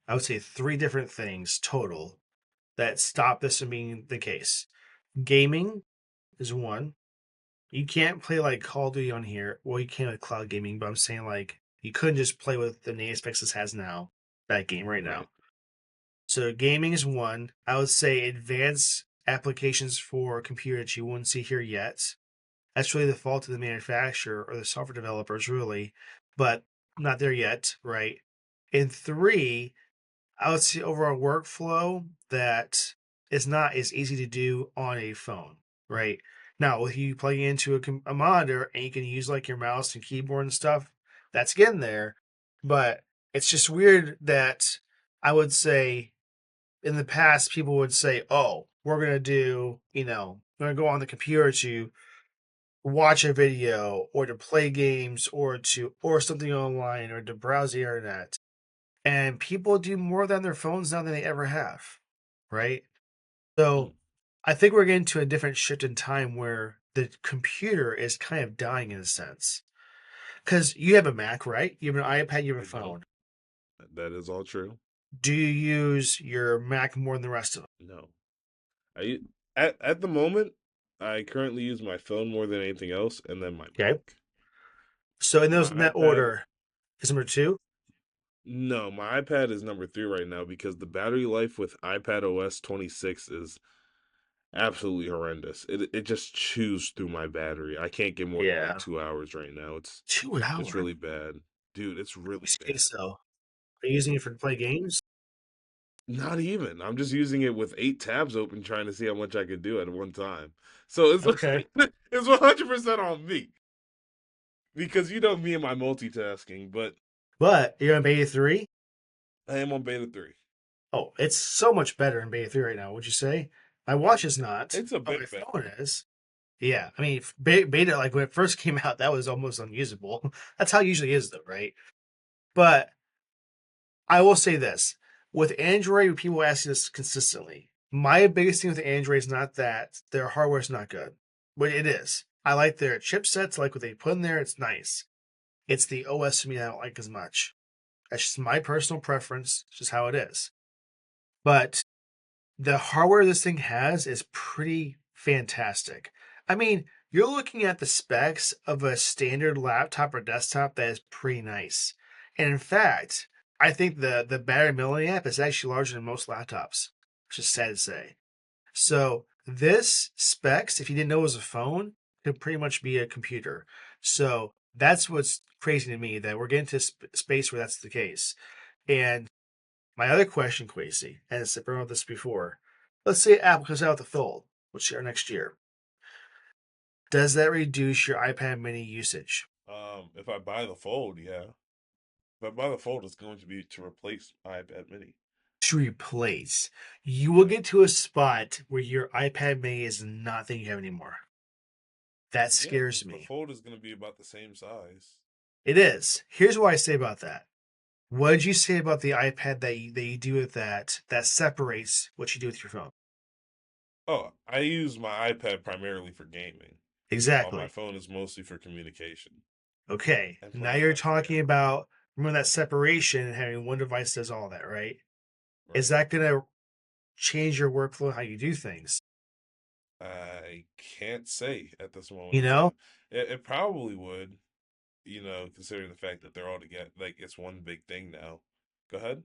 I would say three different things total that stop this from being the case. Gaming is one. You can't play like Call of Duty on here. Well, you can with cloud gaming, but I'm saying like you couldn't just play with the native specs this has now, that game right Right. now. So gaming is one. I would say advanced applications for a computer that you wouldn't see here yet. That's really the fault of the manufacturer or the software developers, really, but not there yet, right? And three, I would say overall workflow that is not as easy to do on a phone, right? Now, with you plugging into a monitor and you can use like your mouse and keyboard and stuff, that's getting there. But it's just weird that I would say in the past, people would say, oh, we're going to do, we're going to go on the computer to watch a video or to play games or to or something online or to browse the internet. And people do more than their phones now than they ever have, right? Mm. So I think we're getting to a different shift in time where the computer is kind of dying in a sense. Because you have a Mac, right? You have an iPad, you have I a don't. phone. That is all true. Do you use your Mac more than the rest of them? No. I at the moment, I currently use my phone more than anything else, and then my Okay. Mac. So in My those in that iPad, order, is number two? no, my iPad is number three right now because the battery life with iPad OS 26 is absolutely horrendous. It just chews through my battery. I can't get more than like Yeah. 2 hours right now. Two It's hours. really bad, dude. It's You really say bad. so. Are you using it for to play games? Not even. I'm just using it with 8 tabs open, trying to see how much I could do at one time. So it's Okay. it's 100% on me because you know me and my multitasking. But But you're on beta 3? I am on beta 3. Oh, it's so much better in beta 3 right now, would you say? My watch is not, It's a but my bit phone better. is. Yeah, I mean, beta, like when it first came out, that was almost unusable. That's how it usually is, though, right? But I will say this with Android, people ask this consistently. My biggest thing with Android is not that their hardware is not good, but it is. I like their chipsets, I like what they put in there, it's nice. It's the OS to me I don't like as much. That's just my personal preference, it's just how it is. But the hardware this thing has is pretty fantastic. I mean, you're looking at the specs of a standard laptop or desktop that is pretty nice. And in fact, I think the battery milliamp is actually larger than most laptops, which is sad to say. So this specs, if you didn't know it was a phone, could pretty much be a computer. So that's what's crazy to me that we're getting to space where that's the case. And my other question, Quasi, and I brought up this before. Let's say Apple comes out with the Fold, which are next year. Does that reduce your iPad mini usage? If I buy the Fold, yeah. If I buy the Fold, it's going to be to replace my iPad Mini. To replace, you will Yeah. get to a spot where your iPad mini is not the thing you have anymore. That Yeah, scares because the me. Fold is going to be about the same size. It is. Here's what I say about that. What did you say about the iPad that you do with that separates what you do with your phone? Oh, I use my iPad primarily for gaming, while my Exactly. phone is mostly for communication Okay. and Now playing you're Let's Play talking on it. about remember that separation and having one device does all that, right? Is Right. that going to change your workflow, how you do things? I can't say at this moment You in know, time. It probably would, considering the fact that they're all together. Like, it's one big thing now. Go ahead.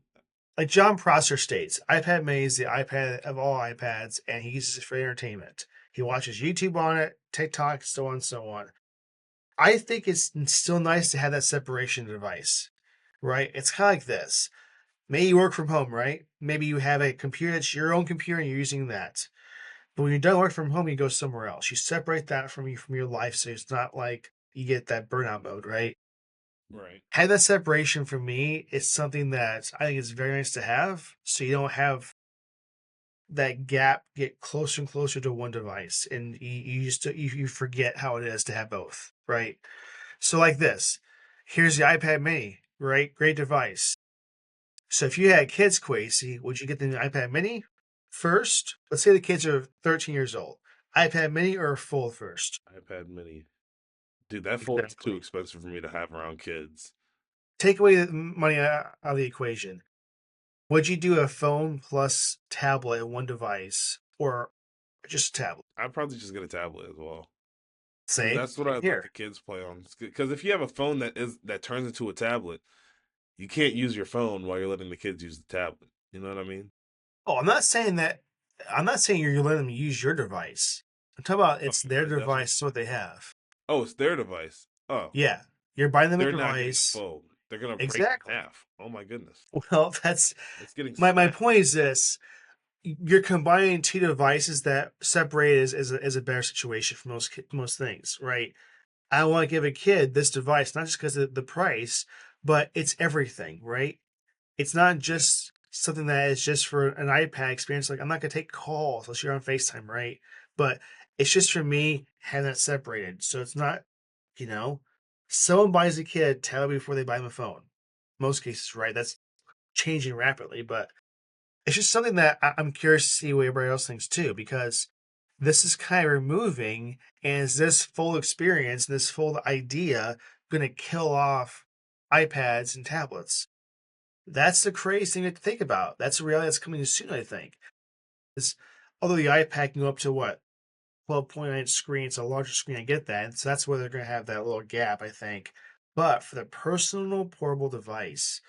like John Prosser states, iPad Mini is the iPad of all iPads, and he uses it for entertainment. He watches YouTube on it, TikTok, so on and so on. I think it's still nice to have that separation device, right? It's kind of like this. Maybe you work from home, right? Maybe you have a computer that's your own computer and you're using that. But when you're done work from home, you go somewhere else. You separate that from your life, so it's not like you get that burnout mode, right? Right. Have that separation for me is something that I think is very nice to have, so you don't have that gap get closer and closer to one device, and you forget how it is to have both, right? So like this. Here's the iPad Mini, right? Great device. So if you had kids, Quasey, would you get the iPad Mini first? Let's say the kids are 13 years old. iPad Mini or Fold first? iPad Mini. Dude, that fold's too Exactly. expensive for me to have around kids. Take away the money out of the equation. Would you do a phone plus tablet in one device or just a tablet? I'd probably just get a tablet as well. Because Say, that's what same I'd let the here. kids play on. Because if you have a phone that turns into a tablet, you can't use your phone while you're letting the kids use the tablet. You know what I mean? Oh, I'm not saying that. I'm not saying you're letting them use your device. I'm talking about Oh, it's their I definitely. device, it's what they have. Oh, it's their device. Oh, Yeah, you're buying them a they're not getting a device. fold. They're gonna break it in Exactly. half. Oh my goodness, Well, that's it's getting my smashed. point is this. You're combining two devices that separate is a better situation for most things, right? I want to give a kid this device not just because of the price, but it's everything, right? It's not Yeah, just something that is just for an iPad experience. Like I'm not gonna take calls unless you're on FaceTime, right? But it's just for me having that separated. So it's not, you know, someone buys a kid tablet before they buy them a phone. Most cases, right? That's changing rapidly, but it's just something that I'm curious to see what everybody else thinks too, because this is kind of removing, and is this full experience, this full idea going to kill off iPads and tablets? That's the crazy thing to think about. That's a reality that's coming soon, I think. Is although the iPad can go up to what 12.9 screen, it's a larger screen. I get that, and so that's where they're going to have that little gap, I think. But for the personal portable device,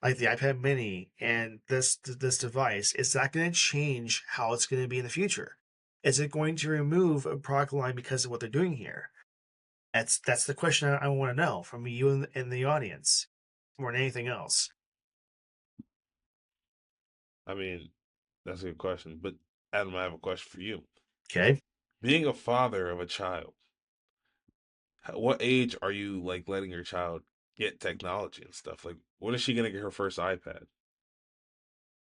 like the iPad Mini and this device, is that going to change how it's going to be in the future? Is it going to remove a product line because of what they're doing here? That's the question I want to know from you and the audience more than anything else. I mean, that's a good question. But Adam, I have a question for you. Okay. Being a father of a child, what age are you like letting your child get technology and stuff? Like, when is she gonna get her first iPad?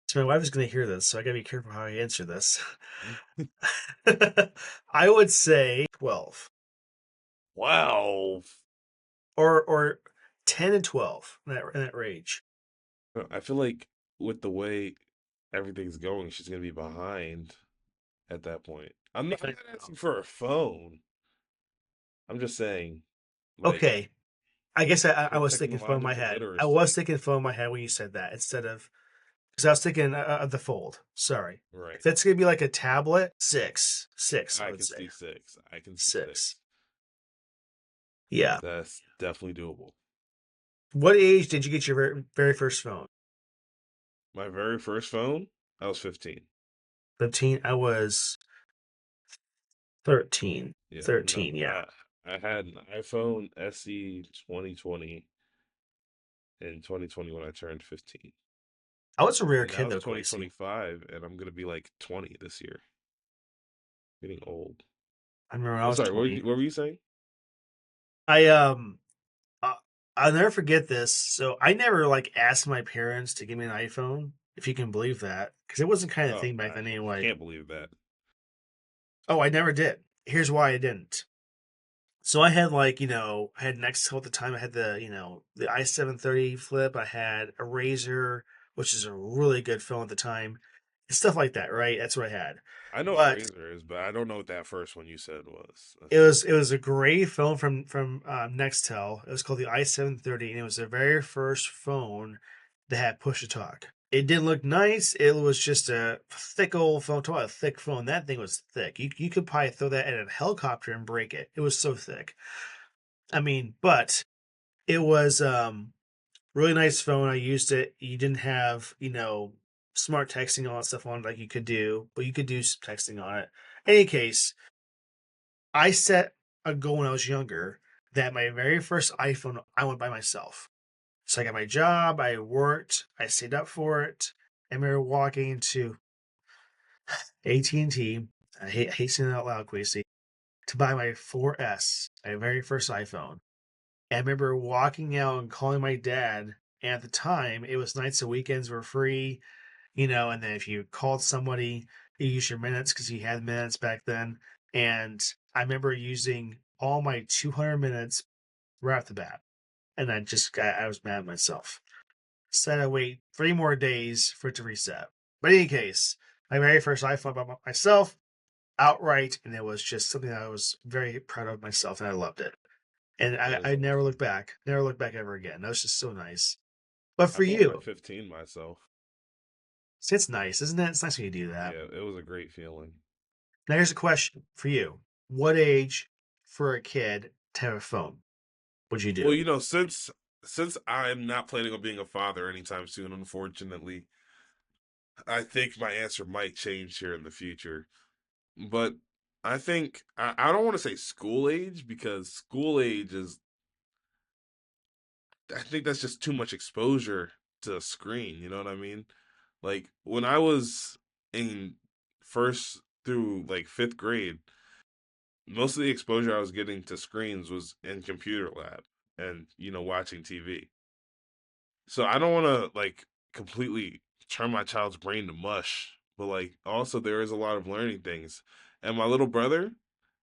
So my wife is going to hear this, so I got to be careful how I answer this. I would say 12 Wow. or 10 and 12 in that range. I feel like with the way everything's going, she's gonna be behind at that point. I'm not asking for a phone. I'm just saying, like, Okay, I guess I her was thinking phone in my technological head. I was literacy. thinking phone in my head when you said that instead of because I was thinking of the fold. Sorry, Right. if it's gonna be like a tablet, six, I I would can say see six. I can see six. six. Yeah. That's definitely doable. What age did you get your very first phone? My very first phone, I was 15. 15. I was 13. Yeah, no, 13. Yeah. I had an iPhone SE 2020 in 2020 when I turned 15. I was a rare And now kid it's though, Quincy. 2025 and I'm gonna be like 20 this year. Getting old. I remember when I I'm was sorry, 20. what were you saying? I uh, I'll never forget this. So I never like asked my parents to give me an iPhone, if you can believe that, because it wasn't kind of Oh, thing back then I anyway. can't believe that. Oh, I never did. Here's why I didn't. So I had like I had Nextel at the time. I had the i730 flip. I had a Razor, which is a really good phone at the time, and stuff like that. Right, that's what I had. I know what a But razor is, but I don't know what that first one you said was. it That's was it was a gray phone from Nextel. It was called the i730, and it was the very first phone that had push to talk. It didn't look nice. It was just a thick old phone. Talk about a thick phone. That thing was thick. You could probably throw that at a helicopter and break it. It was so thick. I mean, but it was really nice phone. I used it. You didn't have smart texting all that stuff on it like you could do, but you could do some texting on it. In any case, I set a goal when I was younger that my very first iPhone I went by myself. So I got my job, I worked, I saved up for it. I remember walking to AT&T. I hate saying that out loud, Quasey, to buy my 4S, my very first iPhone. And I remember walking out and calling my dad. And at the time, it was nights and weekends were free, and then if you called somebody, you use your minutes because you had minutes back then. And I remember using all my 200 minutes right off the bat. and I was mad at myself. Said I wait 3 more days for it to reset. But in any case, my very first iPhone by myself, outright, and it was just something that I was very proud of myself, and I loved it. And That is I never awesome. looked back, never looked back ever again. That was just so nice. But I for bought my you, 15 myself. it's nice, isn't it? It's nice when you do that. Yeah, it was a great feeling. Now here's a question for you: what age for a kid to have a phone would you Well, do? since I'm not planning on being a father anytime soon, unfortunately, I think my answer might change here in the future. But I think I don't want to say school age because school age is I think that's just too much exposure to a screen, you know what I mean? Like when I was in first through like fifth grade, most of the exposure I was getting to screens was in computer lab and watching TV. So I don't want to like completely turn my child's brain to mush, but like also there is a lot of learning things. And my little brother,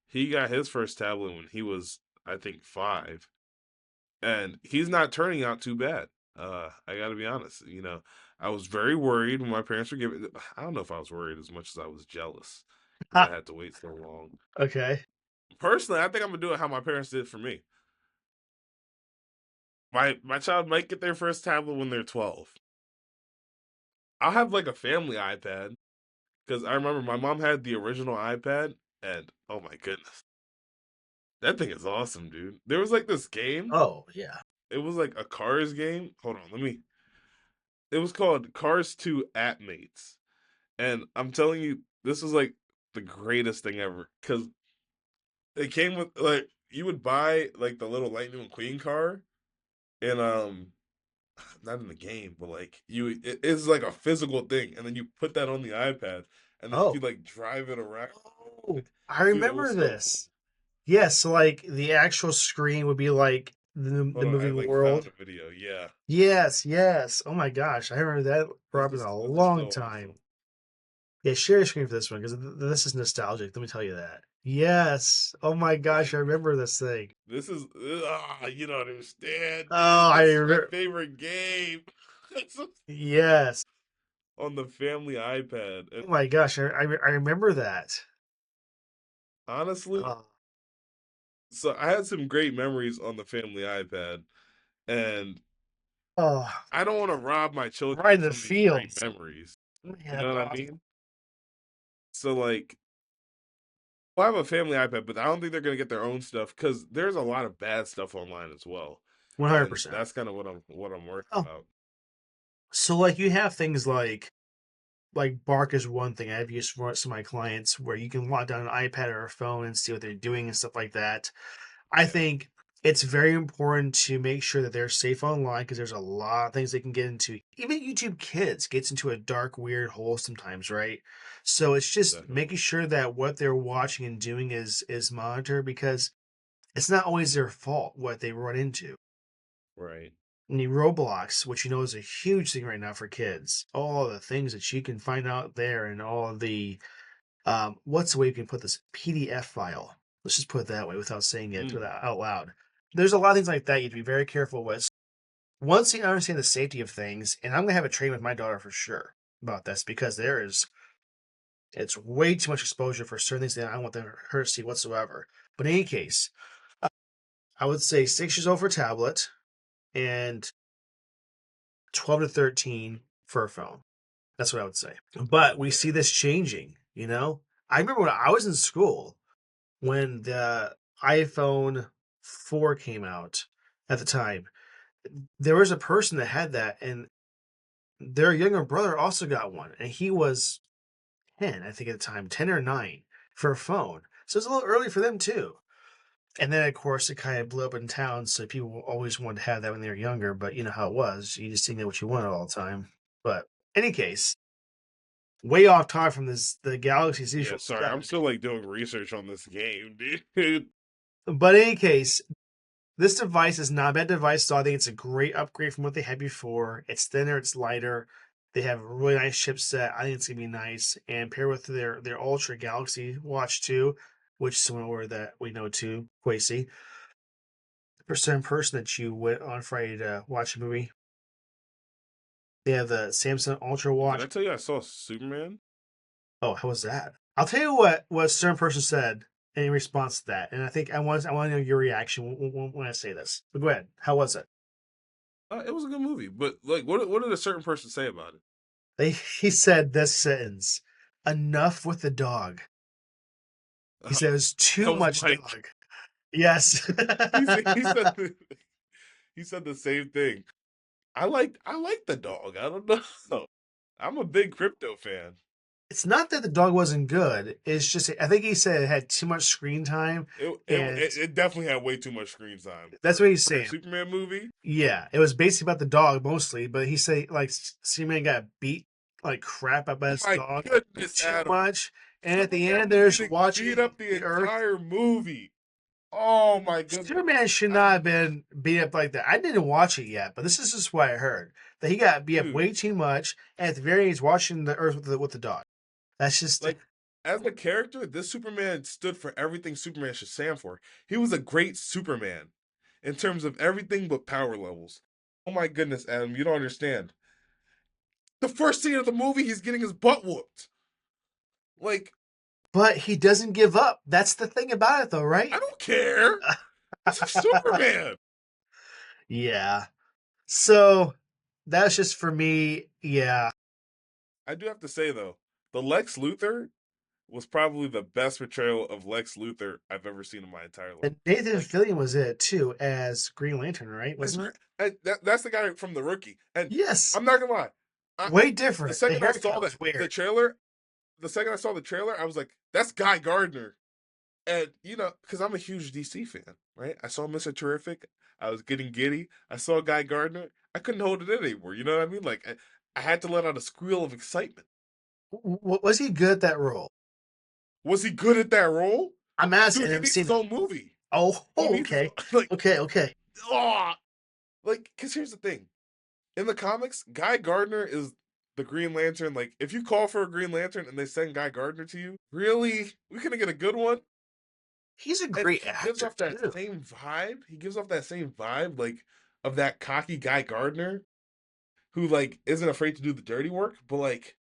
he got his first tablet when he was I think 5, and he's not turning out too bad. I got to be honest, I was very worried when my parents were giving. I don't know if I was worried as much as I was jealous because I Ah, had to wait so long. okay. Personally, I think I'm gonna do it how my parents did for me. My child might get their first tablet when they're 12. I'll have like a family iPad because I remember my mom had the original iPad, and oh my goodness, that thing is awesome, dude. There was like this game. Oh yeah. It was like a Cars game. Hold on, let me. It was called Cars 2 At Mates, and I'm telling you, this was like the greatest thing ever because it came with like you would buy like the little Lightning McQueen car, and not in the game, but like it's like a physical thing, and then you put that on the iPad, and then you Oh. could like drive it around. Oh, I Dude, it was remember so cool. this. Yes, so like the actual screen would be like the Hold on, I moving like found world. a video. Yeah, Yes, yes. Oh my gosh, I remember that for up in a this is long so time. awesome. Yeah, share your screen for this one because this is nostalgic. Let me tell you that. Yes. Oh my gosh, I Like remember this thing. this is you don't understand, Oh, dude. I This is my remember. favorite game. Yes. On the family iPad. And Oh my gosh, I remember that. honestly, Oh, so I had some great memories on the family iPad, and oh, I don't want to rob my children right of in the some of these great fields. memories. Man, You that's know what I awesome. mean? So like, well, I have a family iPad, but I don't think they're gonna get their own stuff because there's a lot of bad stuff online as well, and 100%. that's kind of what I'm worried Oh, about. so like you have things like Bark is one thing I've used for some of my clients where you can lock down an iPad or a phone and see what they're doing and stuff like that. I Yeah, think it's very important to make sure that they're safe online because there's a lot of things they can get into. Even YouTube Kids gets into a dark, weird hole sometimes, right? So it's just making definitely. sure that what they're watching and doing is monitored because it's not always their fault what they run into. Right. And the Roblox, which you know is a huge thing right now for kids, all the things that you can find out there and all of the what's the way you can put this PDF file? Let's just put it that way without saying it Mm. out loud. There's a lot of things like that you have to be very careful with. Once you understand the safety of things, and I'm gonna have a training with my daughter for sure about this because it's way too much exposure for certain things that I don't want her to see whatsoever. But in any case, I would say 6 years old for tablet and 12 to 13 for a phone. That's what I would say. But we see Okay. this changing, you know? I remember when I was in school, when the iPhone 4 came out at the time, there was a person that had that, and their younger brother also got one, and he was 10, I think at the time, 10 or 9 for a phone. So it's a little early for them too. And then, of course, it kind of blew up in town, so people always wanted to have that when they were younger, but you know how it was. You just didn't get what you wanted all the time. But any case, way off topic from the Galaxy's Yeah, usual sorry. I'm subject. still like doing research on this game, dude. But in any case, this device is not a bad device, so I think it's a great upgrade from what they had before. It's thinner, it's lighter. They have a really nice chipset. I think it's gonna be nice, and pair with their Ultra Galaxy Watch 2, which is someone over that we know too, Quasi. For some person that you went on Friday to watch a movie, they have the Samsung Ultra Did Watch. I tell you I saw Superman? Oh, how was that? I'll tell you what a certain person said in response to that, and I want to know your reaction when I say this. But go ahead. How was it? It was a good movie, but like, what did a certain person say about it? He said this sentence: "Enough with the dog." He said it was too That was much Mike. dog. Yes. He said he said the same thing. I like the dog. I don't know. I'm a big crypto fan. It's not that the dog wasn't good. It's just I think he said it had too much screen time, It it and it it definitely had way too much screen time that's what he's for a saying. Superman movie. Yeah, it was basically about the dog mostly, but he said like Superman got beat like crap up by Oh his my dog goodness, too Adam! much, and at the Superman end was there's getting beat watching up the the Earth. entire movie. Oh my goodness! Superman should I, not have been beat up like that. I didn't watch it yet, but this is just what I heard that he got beat up dude, way too much, and at the very end he's watching the Earth with the dog. That's just like as a character, this Superman stood for everything Superman should stand for. He was a great Superman in terms of everything but power levels. Oh my goodness, Adam, you don't understand. The first scene of the movie, he's getting his butt whooped. Like, but he doesn't give up. That's the thing about it, though, I right? don't care. This is Superman. Yeah. So that's just for me. Yeah. I do have to say though, the Lex Luthor was probably the best portrayal of Lex Luthor I've ever seen in my entire life. And Nathan Like, Fillion was in it too as Green Lantern, right? as Wasn't it? that's the guy from the Rookie, and Yes. I'm not gonna lie. I, Way the different. The second I saw haircut was the weird. trailer, I was like, "That's Guy Gardner." And because I'm a huge DC fan, right? I saw Mr. Terrific. I was getting giddy. I saw Guy Gardner. I couldn't hold it in anymore. You know what I mean? Like I had to let out a squeal of excitement. Was he good at that role? Was he good at that role? I'm asking. Dude, I he haven't needs his seen it. own movie. Oh, He oh, needs his okay. like Okay. oh like because here's the thing. In the comics, Guy Gardner is the Green Lantern. Like if you call for a Green Lantern and they send Guy Gardner to you, really? We gonna get a good one? He's a And great he gives actor off that too. same vibe. He gives off that same vibe, like of that cocky Guy Gardner who like isn't afraid to do the dirty work, but like,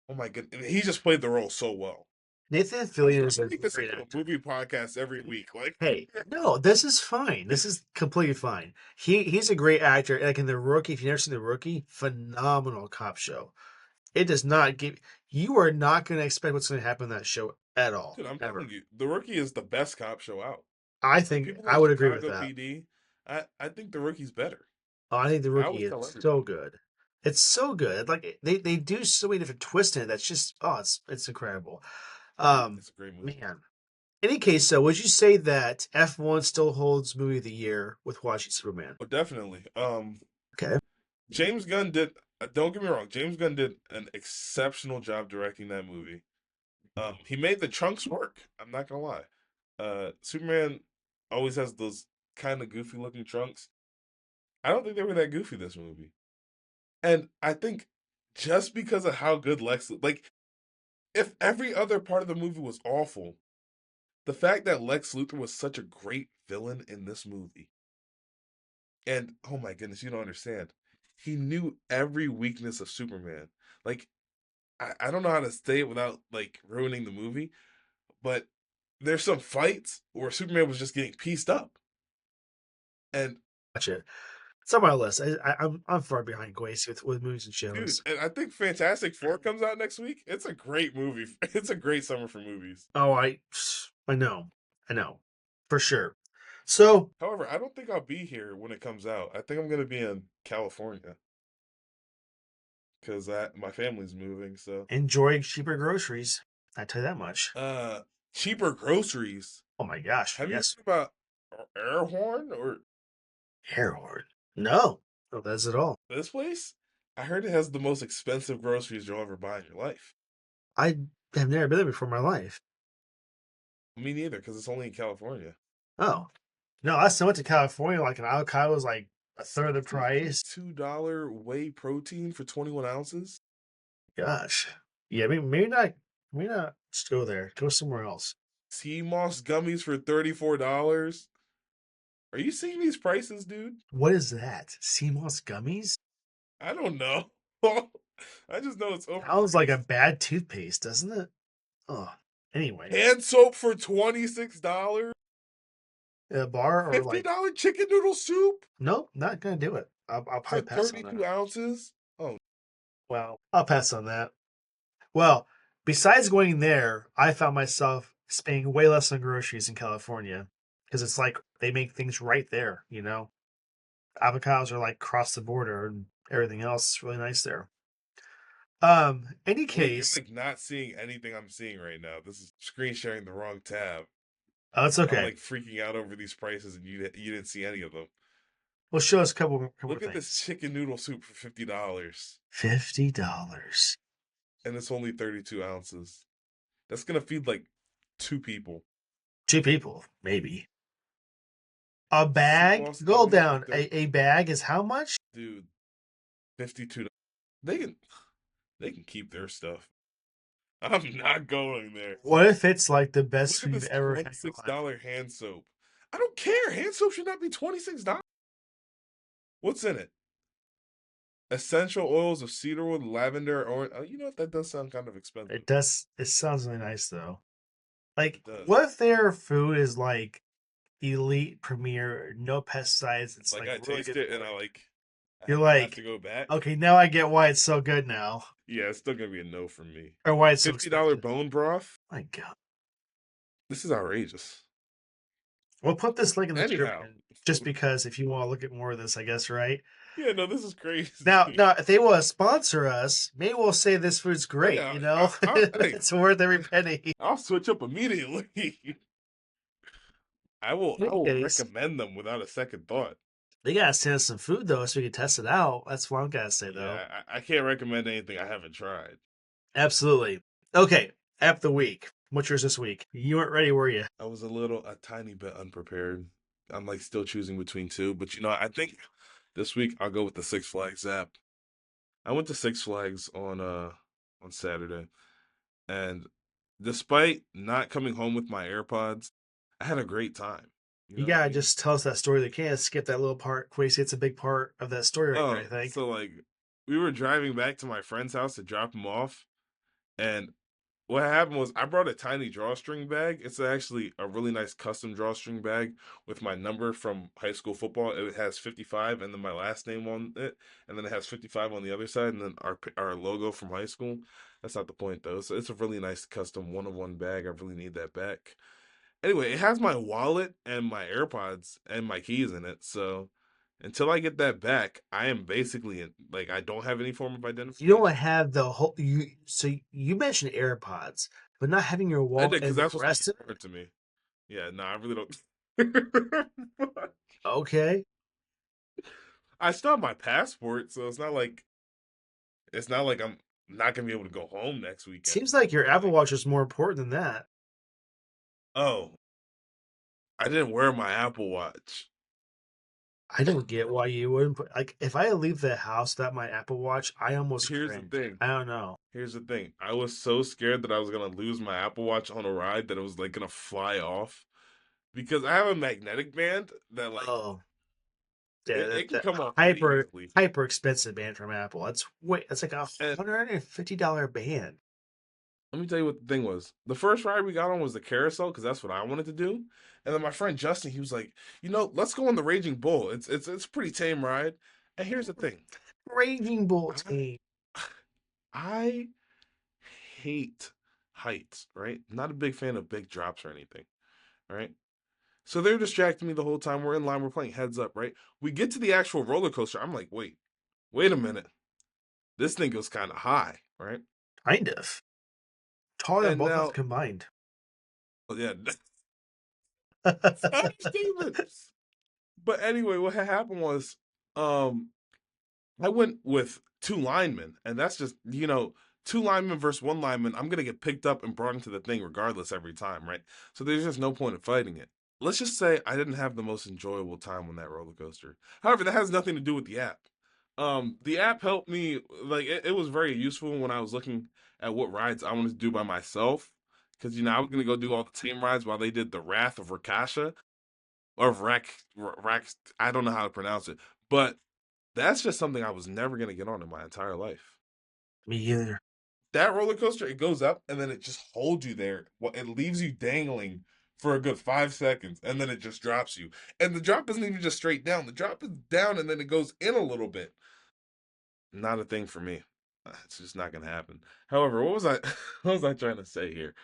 oh my goodness, he just played the role so well. Nathan I'm Fillion trying is to a make this great into a actor. movie podcast every week. Like, Hey, no, this is fine. This is completely fine. He's a great actor. Like in The Rookie, if you've never seen The Rookie, phenomenal cop show. It does not give you are not going to expect what's going to happen in that show at all, dude, I'm telling ever. you, The Rookie is the best cop show out. I For think people I like would agree with Chicago that. PD, I think The Rookie's better. Oh, I think The I Rookie always is tell so everybody good. It's so good. Like they do so many different twists in it. That's just it's incredible. Um, it's a great movie. man. Any case, so would you say that F1 still holds movie of the year with watching Superman? Oh, definitely. Okay. James Gunn did. Don't get me wrong. James Gunn did an exceptional job directing that movie. He made the chunks work. I'm not gonna lie. Superman always has those kind of goofy looking trunks. I don't think they were that goofy this movie, and I think just because of how good like, if every other part of the movie was awful, the fact that Lex Luthor was such a great villain in this movie, and oh my goodness, you don't understand. He knew every weakness of Superman. Like, I don't know how to say it without like ruining the movie, but there's some fights where Superman was just getting pieced up. And Watch it. It's on my list. I'm far behind Gracie with movies and dude, shows. and I think Fantastic Four comes out next week. It's a great movie. It's a great summer for movies. Oh, I know, for sure. So However, I don't think I'll be here when it comes out. I think I'm gonna be in California because my family's moving. So, enjoy cheaper groceries. I tell you that much. uh, cheaper groceries. Oh my gosh, Have you yes. heard about Airhorn or Hairhorn. No, no, that's at all. this place? I heard it has the most expensive groceries you'll ever buy in your life. I have never been there before in my life. Me neither, because it's only in California. Oh no, I still went to California. Like an avocado was like a third of the price. $62 whey protein for 21 ounces. Gosh, yeah, maybe not. Just go there. Go somewhere else. Sea moss gummies for $34. Are you seeing these prices, dude? What is that? Sea moss gummies? I don't know. I just know it's Sounds like a overpriced. bad toothpaste, doesn't it? Oh, anyway, Hand soap for $26. a bar or like, $50 chicken noodle soup nope, not gonna do it. I'll for probably pass on 32 that. ounces. Oh, Well, I'll pass on that. Well, besides going there, I found myself spending way less on groceries in California because it's like they make things right there. Avocados are like across the border and everything else is really nice there. Any wait, you're case, like not seeing anything I'm seeing right now. This is screen sharing the wrong tab. it's I'm okay. like freaking out over these prices, and you didn't see any of them. We'll show us a couple more Look at this things. chicken noodle soup for $50, $50. and it's only 32 ounces. That's gonna feed like two people. Two people, maybe. A Sea bag? moss Go gummies for down. 30. A bag is how much? Dude, 52. They can they can keep their stuff. I'm not going there. What if it's like the best Look at food you've this ever had in your life? $26 hand soap. I don't care. Hand soap should not be $26. What's in it? Essential oils of cedarwood, lavender, or you know what? That does sound kind of expensive. It does. It sounds really nice though. Like, It does. what if their food is like elite, premier, no pesticides? It's Like like I really taste good it and for you. You're I have to like, go back. okay, now I get why it's so good now, Yeah, it's still gonna be a no from me. or why it's so $50 expensive. bone broth. My God, This is outrageous. we'll put this link in the Anyhow, description just because if you want to look at more of this, I guess, right? yeah, no, this is Now, crazy. now, if they want to sponsor us, maybe we'll say this food's Oh great. yeah, hey, It's worth every penny. I'll switch up immediately. In I any will case, recommend them without a second thought. they gotta send us some food though, so we can test it out. That's what I'm gotta say though. Yeah, I can't recommend anything I haven't tried. Absolutely. Okay, app of the week. What's yours this week? You weren't ready, were you? I was a tiny bit unprepared. I'm like still choosing between two, but I think this week I'll go with the Six Flags app. I went to Six Flags on Saturday, and despite not coming home with my AirPods, I had a great time. You You know what I gotta mean? just tell us that story. They can't skip that little part. Quasi, it's a big part of that story right there. I Oh, think. so like we were driving back to my friend's house to drop him off, and what happened was I brought a tiny drawstring bag. It's actually a really nice custom drawstring bag with my number from high school football. It has 55 and then my last name on it, and then it has 55 on the other side, and then our logo from high school. That's not the point though. So it's a really nice custom one of one bag. I really need that back. Anyway, it has my wallet and my AirPods and my keys in it. So until I get that back, I am basically like I don't have any form of You don't identification. have the whole. You mentioned AirPods, but not having your I wallet did because and the that's what's being rest of it. offered to me. Yeah, no, I really don't. Okay, I still have my passport, so it's not like I'm not gonna be able to go home next weekend. seems like your Apple Like, Watch is more important than that. oh, I didn't wear my Apple Watch. I don't get why you wouldn't put like if I leave the house without my Apple Watch, I almost Here's the cringe. thing. I don't know. Here's the thing. I was so scared that I was gonna lose my Apple Watch on a ride that it was like gonna fly off because I have a magnetic band that like Oh, yeah, it can that come off pretty hyper easily. hyper expensive band from Apple. That's like a And $150 band. let me tell you what the thing was. The first ride we got on was the carousel because that's what I wanted to do. And then my friend Justin, he was like, let's go on the Raging Bull. It's a pretty tame ride. And here's the thing. Raging Bull I team. I hate heights, right? Not a big fan of big drops or anything, right? So they're distracting me the whole time. We're in line, we're playing heads up, right? We get to the actual roller coaster. I'm like, wait a minute. This thing goes kind of high, right? Kind of. Taller than And both of us now, combined. oh, yeah, it's an understatement. But anyway, what had happened was, um, I went with two linemen, and that's just two linemen versus one lineman. I'm gonna get picked up and brought into the thing regardless every time, right? So there's just no point in fighting it. Let's just say I didn't have the most enjoyable time on that roller coaster. However, that has nothing to do with the app. The app helped me like it was very useful when I was looking at what rides I wanted to do by myself. Because I was gonna go do all the team rides while they did the Wrath of Rakasha. or rack. I don't know how to pronounce it, but that's just something I was never gonna get on in my entire life. Me either. That roller coaster, it goes up and then it just holds you there. Well, it leaves you dangling for a good 5 seconds, and then it just drops you. And the drop isn't even just straight down. The drop is down and then it goes in a little bit. Not a thing for me. It's just not gonna happen. However, what was I what was I trying to say here?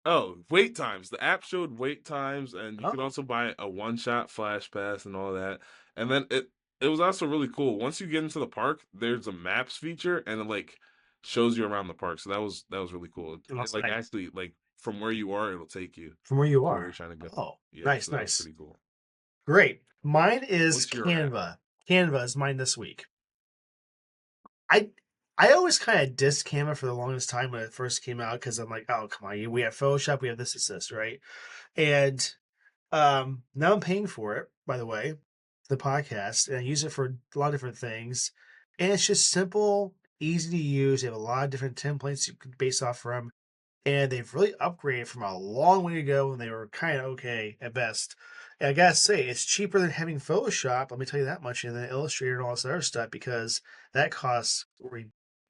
Oh, wait times. The app showed wait times, and you could Oh, also buy a one-shot flash pass and all that. And then it was also really cool. Once you get into the park, there's a maps feature, and it like shows you around the park. So that was really cool. It that's like nice. actually like from where you are, it'll take you From where you to where you're are. trying to go. Oh, Yeah, nice, so that was nice. pretty cool. Great. Mine is What's your app? Canva. Canva is mine this week. I I always kind of dissed Canva for the longest time when it first came out because I'm like, oh come on, we have Photoshop, we have this, right? And now I'm paying for it, by the way, the podcast, and I use it for a lot of different things. And it's just simple, easy to use. They have a lot of different templates you can base off from, and they've really upgraded from a long way ago when they were kind of okay at best. And I gotta say, it's cheaper than having Photoshop. Let me tell you that much, and then Illustrator and all this other stuff because that costs a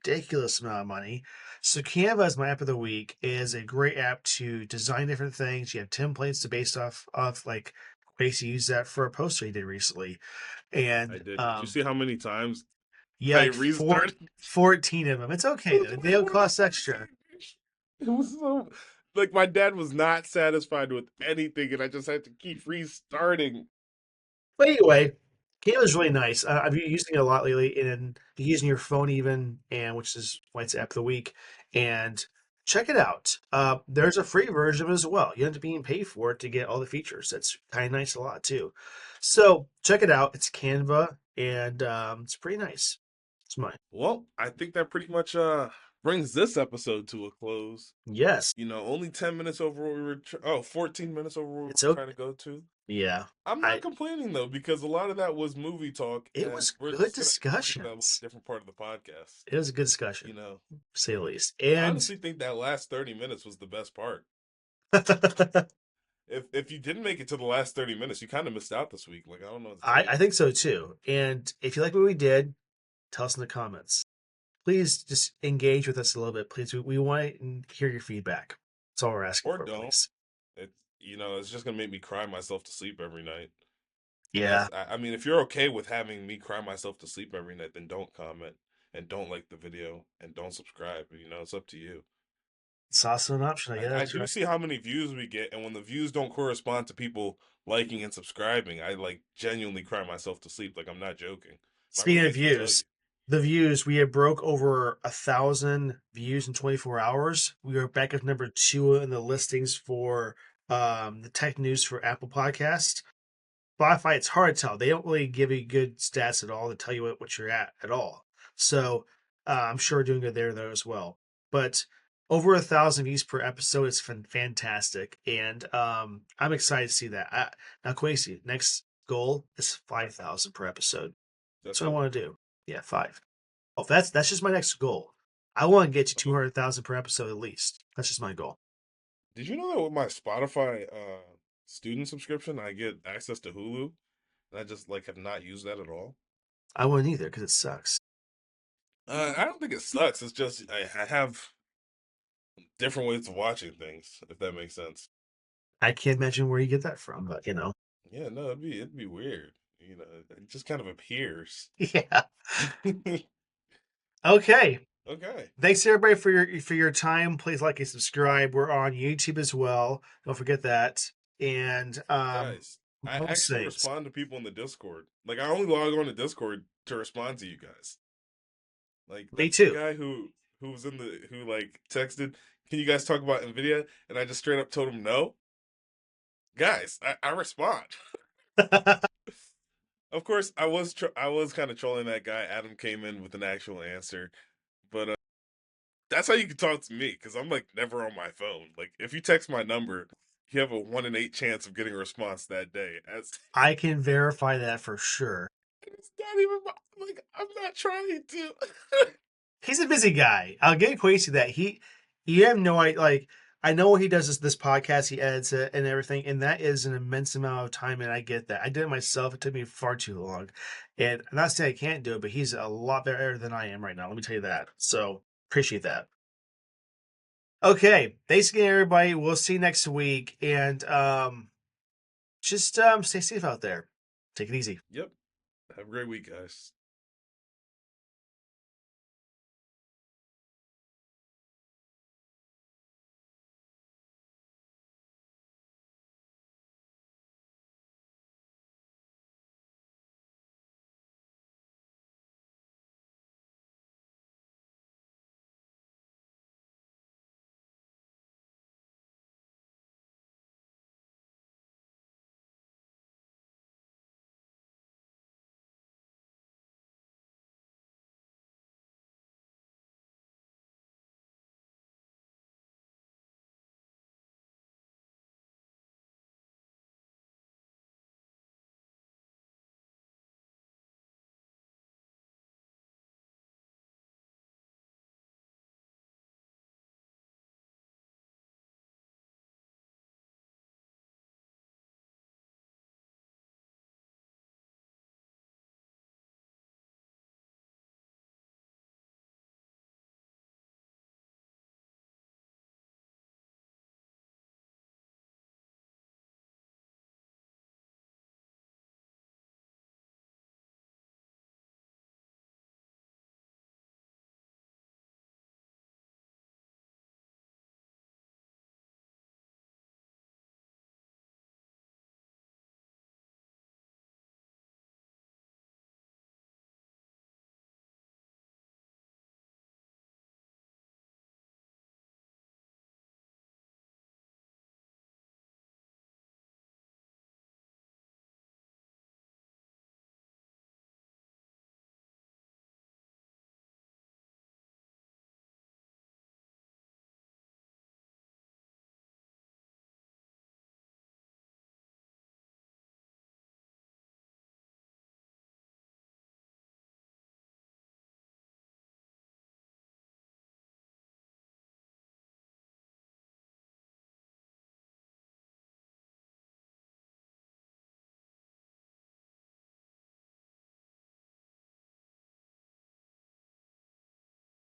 ridiculous amount of money. So Canva is my app of the week. It is a great app to design different things. You have templates to base off of like ways to use that for a poster you did recently, I and did. Did you see how many times yeah, I like restarted? 14 of them. It's okay It was though. They like don't more than cost one extra. sandwich. It was so like my dad was not satisfied with anything, and I just had to keep restarting. But anyway, Canva is really nice. I've been using it a lot lately, and using your phone even, and which is why it's app of the week. And check it out. There's a free version of it as well. You don't have to be paid for it to get all the features. That's kind of nice a lot too. So check it out. It's Canva, and it's pretty nice. It's mine. Well, I think that pretty much brings this episode to a close. Yes, Only 10 minutes over what we were 14 minutes over what we it's were trying okay. to go to. Yeah, I'm not I. complaining though because a lot of that was movie talk, It and was we're good just gonna explain that with a discussions. different part of the podcast. It was a good You discussion, know, to say the least. I And honestly think that last 30 minutes was the best part. If you didn't make it to the last 30 minutes, you kind of missed out this week. Like I don't know what to tell I you. think so too. And if you like what we did, tell us in the comments. Please just engage with us a little bit. Please, we want to hear your feedback. That's all we're asking Or for, don't. please. It's just gonna make me cry myself to sleep every night. And Yeah, I mean, if you're okay with having me cry myself to sleep every night, then don't comment and don't like the video and don't subscribe. It's up to you. it's also an option. I I guess, do right? see how many views we get, and when the views don't correspond to people liking and subscribing, I like genuinely cry myself to sleep. Like I'm not joking. My Speaking of roommates will tell you. views, the views we had broke over 1,000 views in 24 hours. We are back at number two in the listings for the tech news for Apple Podcast. Spotify, it's hard to tell. They don't really give you good stats at all to tell you what you're at all. So I'm sure we're doing good there though as well. But over 1,000 views per episode is fantastic, and I'm excited to see that. Now, Quasi, next goal is 5,000 per episode. That's That's what I it. want to do. Yeah, five. Oh, that's just my next goal. I want to get to Oh, 200,000 per episode at least. That's just my goal. did you know that with my Spotify student subscription, I get access to Hulu, and I just like have not used that at all. I wouldn't either because it sucks. I don't think it sucks. It's just I have different ways of watching things, if that makes sense. I can't imagine where you get that from, but Yeah, no, it'd be weird. It just kind of appears. yeah. Okay. Okay, Thanks everybody for your time. Please like and subscribe. We're on YouTube as well. Don't forget that. And guys, I most actually things. respond to people in the Discord. Like I only log on to Discord to respond to you guys. Like Me that's the too. guy who was in the who like texted, "Can you guys talk about Nvidia?" And I just straight up told him no. Guys, I respond. Of course, I was kind of trolling that guy. Adam came in with an actual answer, but that's how you can talk to me because I'm like never on my phone. Like if you text my number, you have a 1 in 8 chance of getting a response that day. As I can verify that for sure. it's not even like I'm not trying to. He's a busy guy. I'll give Quasi that. You have no idea. Like, I know he does this podcast, he edits it and everything, and that is an immense amount of time, and I get that. I did it myself, it took me far too long. And I'm not saying I can't do it, but he's a lot better than I am right now. Let me tell you that. So appreciate that. Okay. Thanks again, everybody. We'll see you next week. And just stay safe out there. Take it easy. Yep. Have a great week, guys.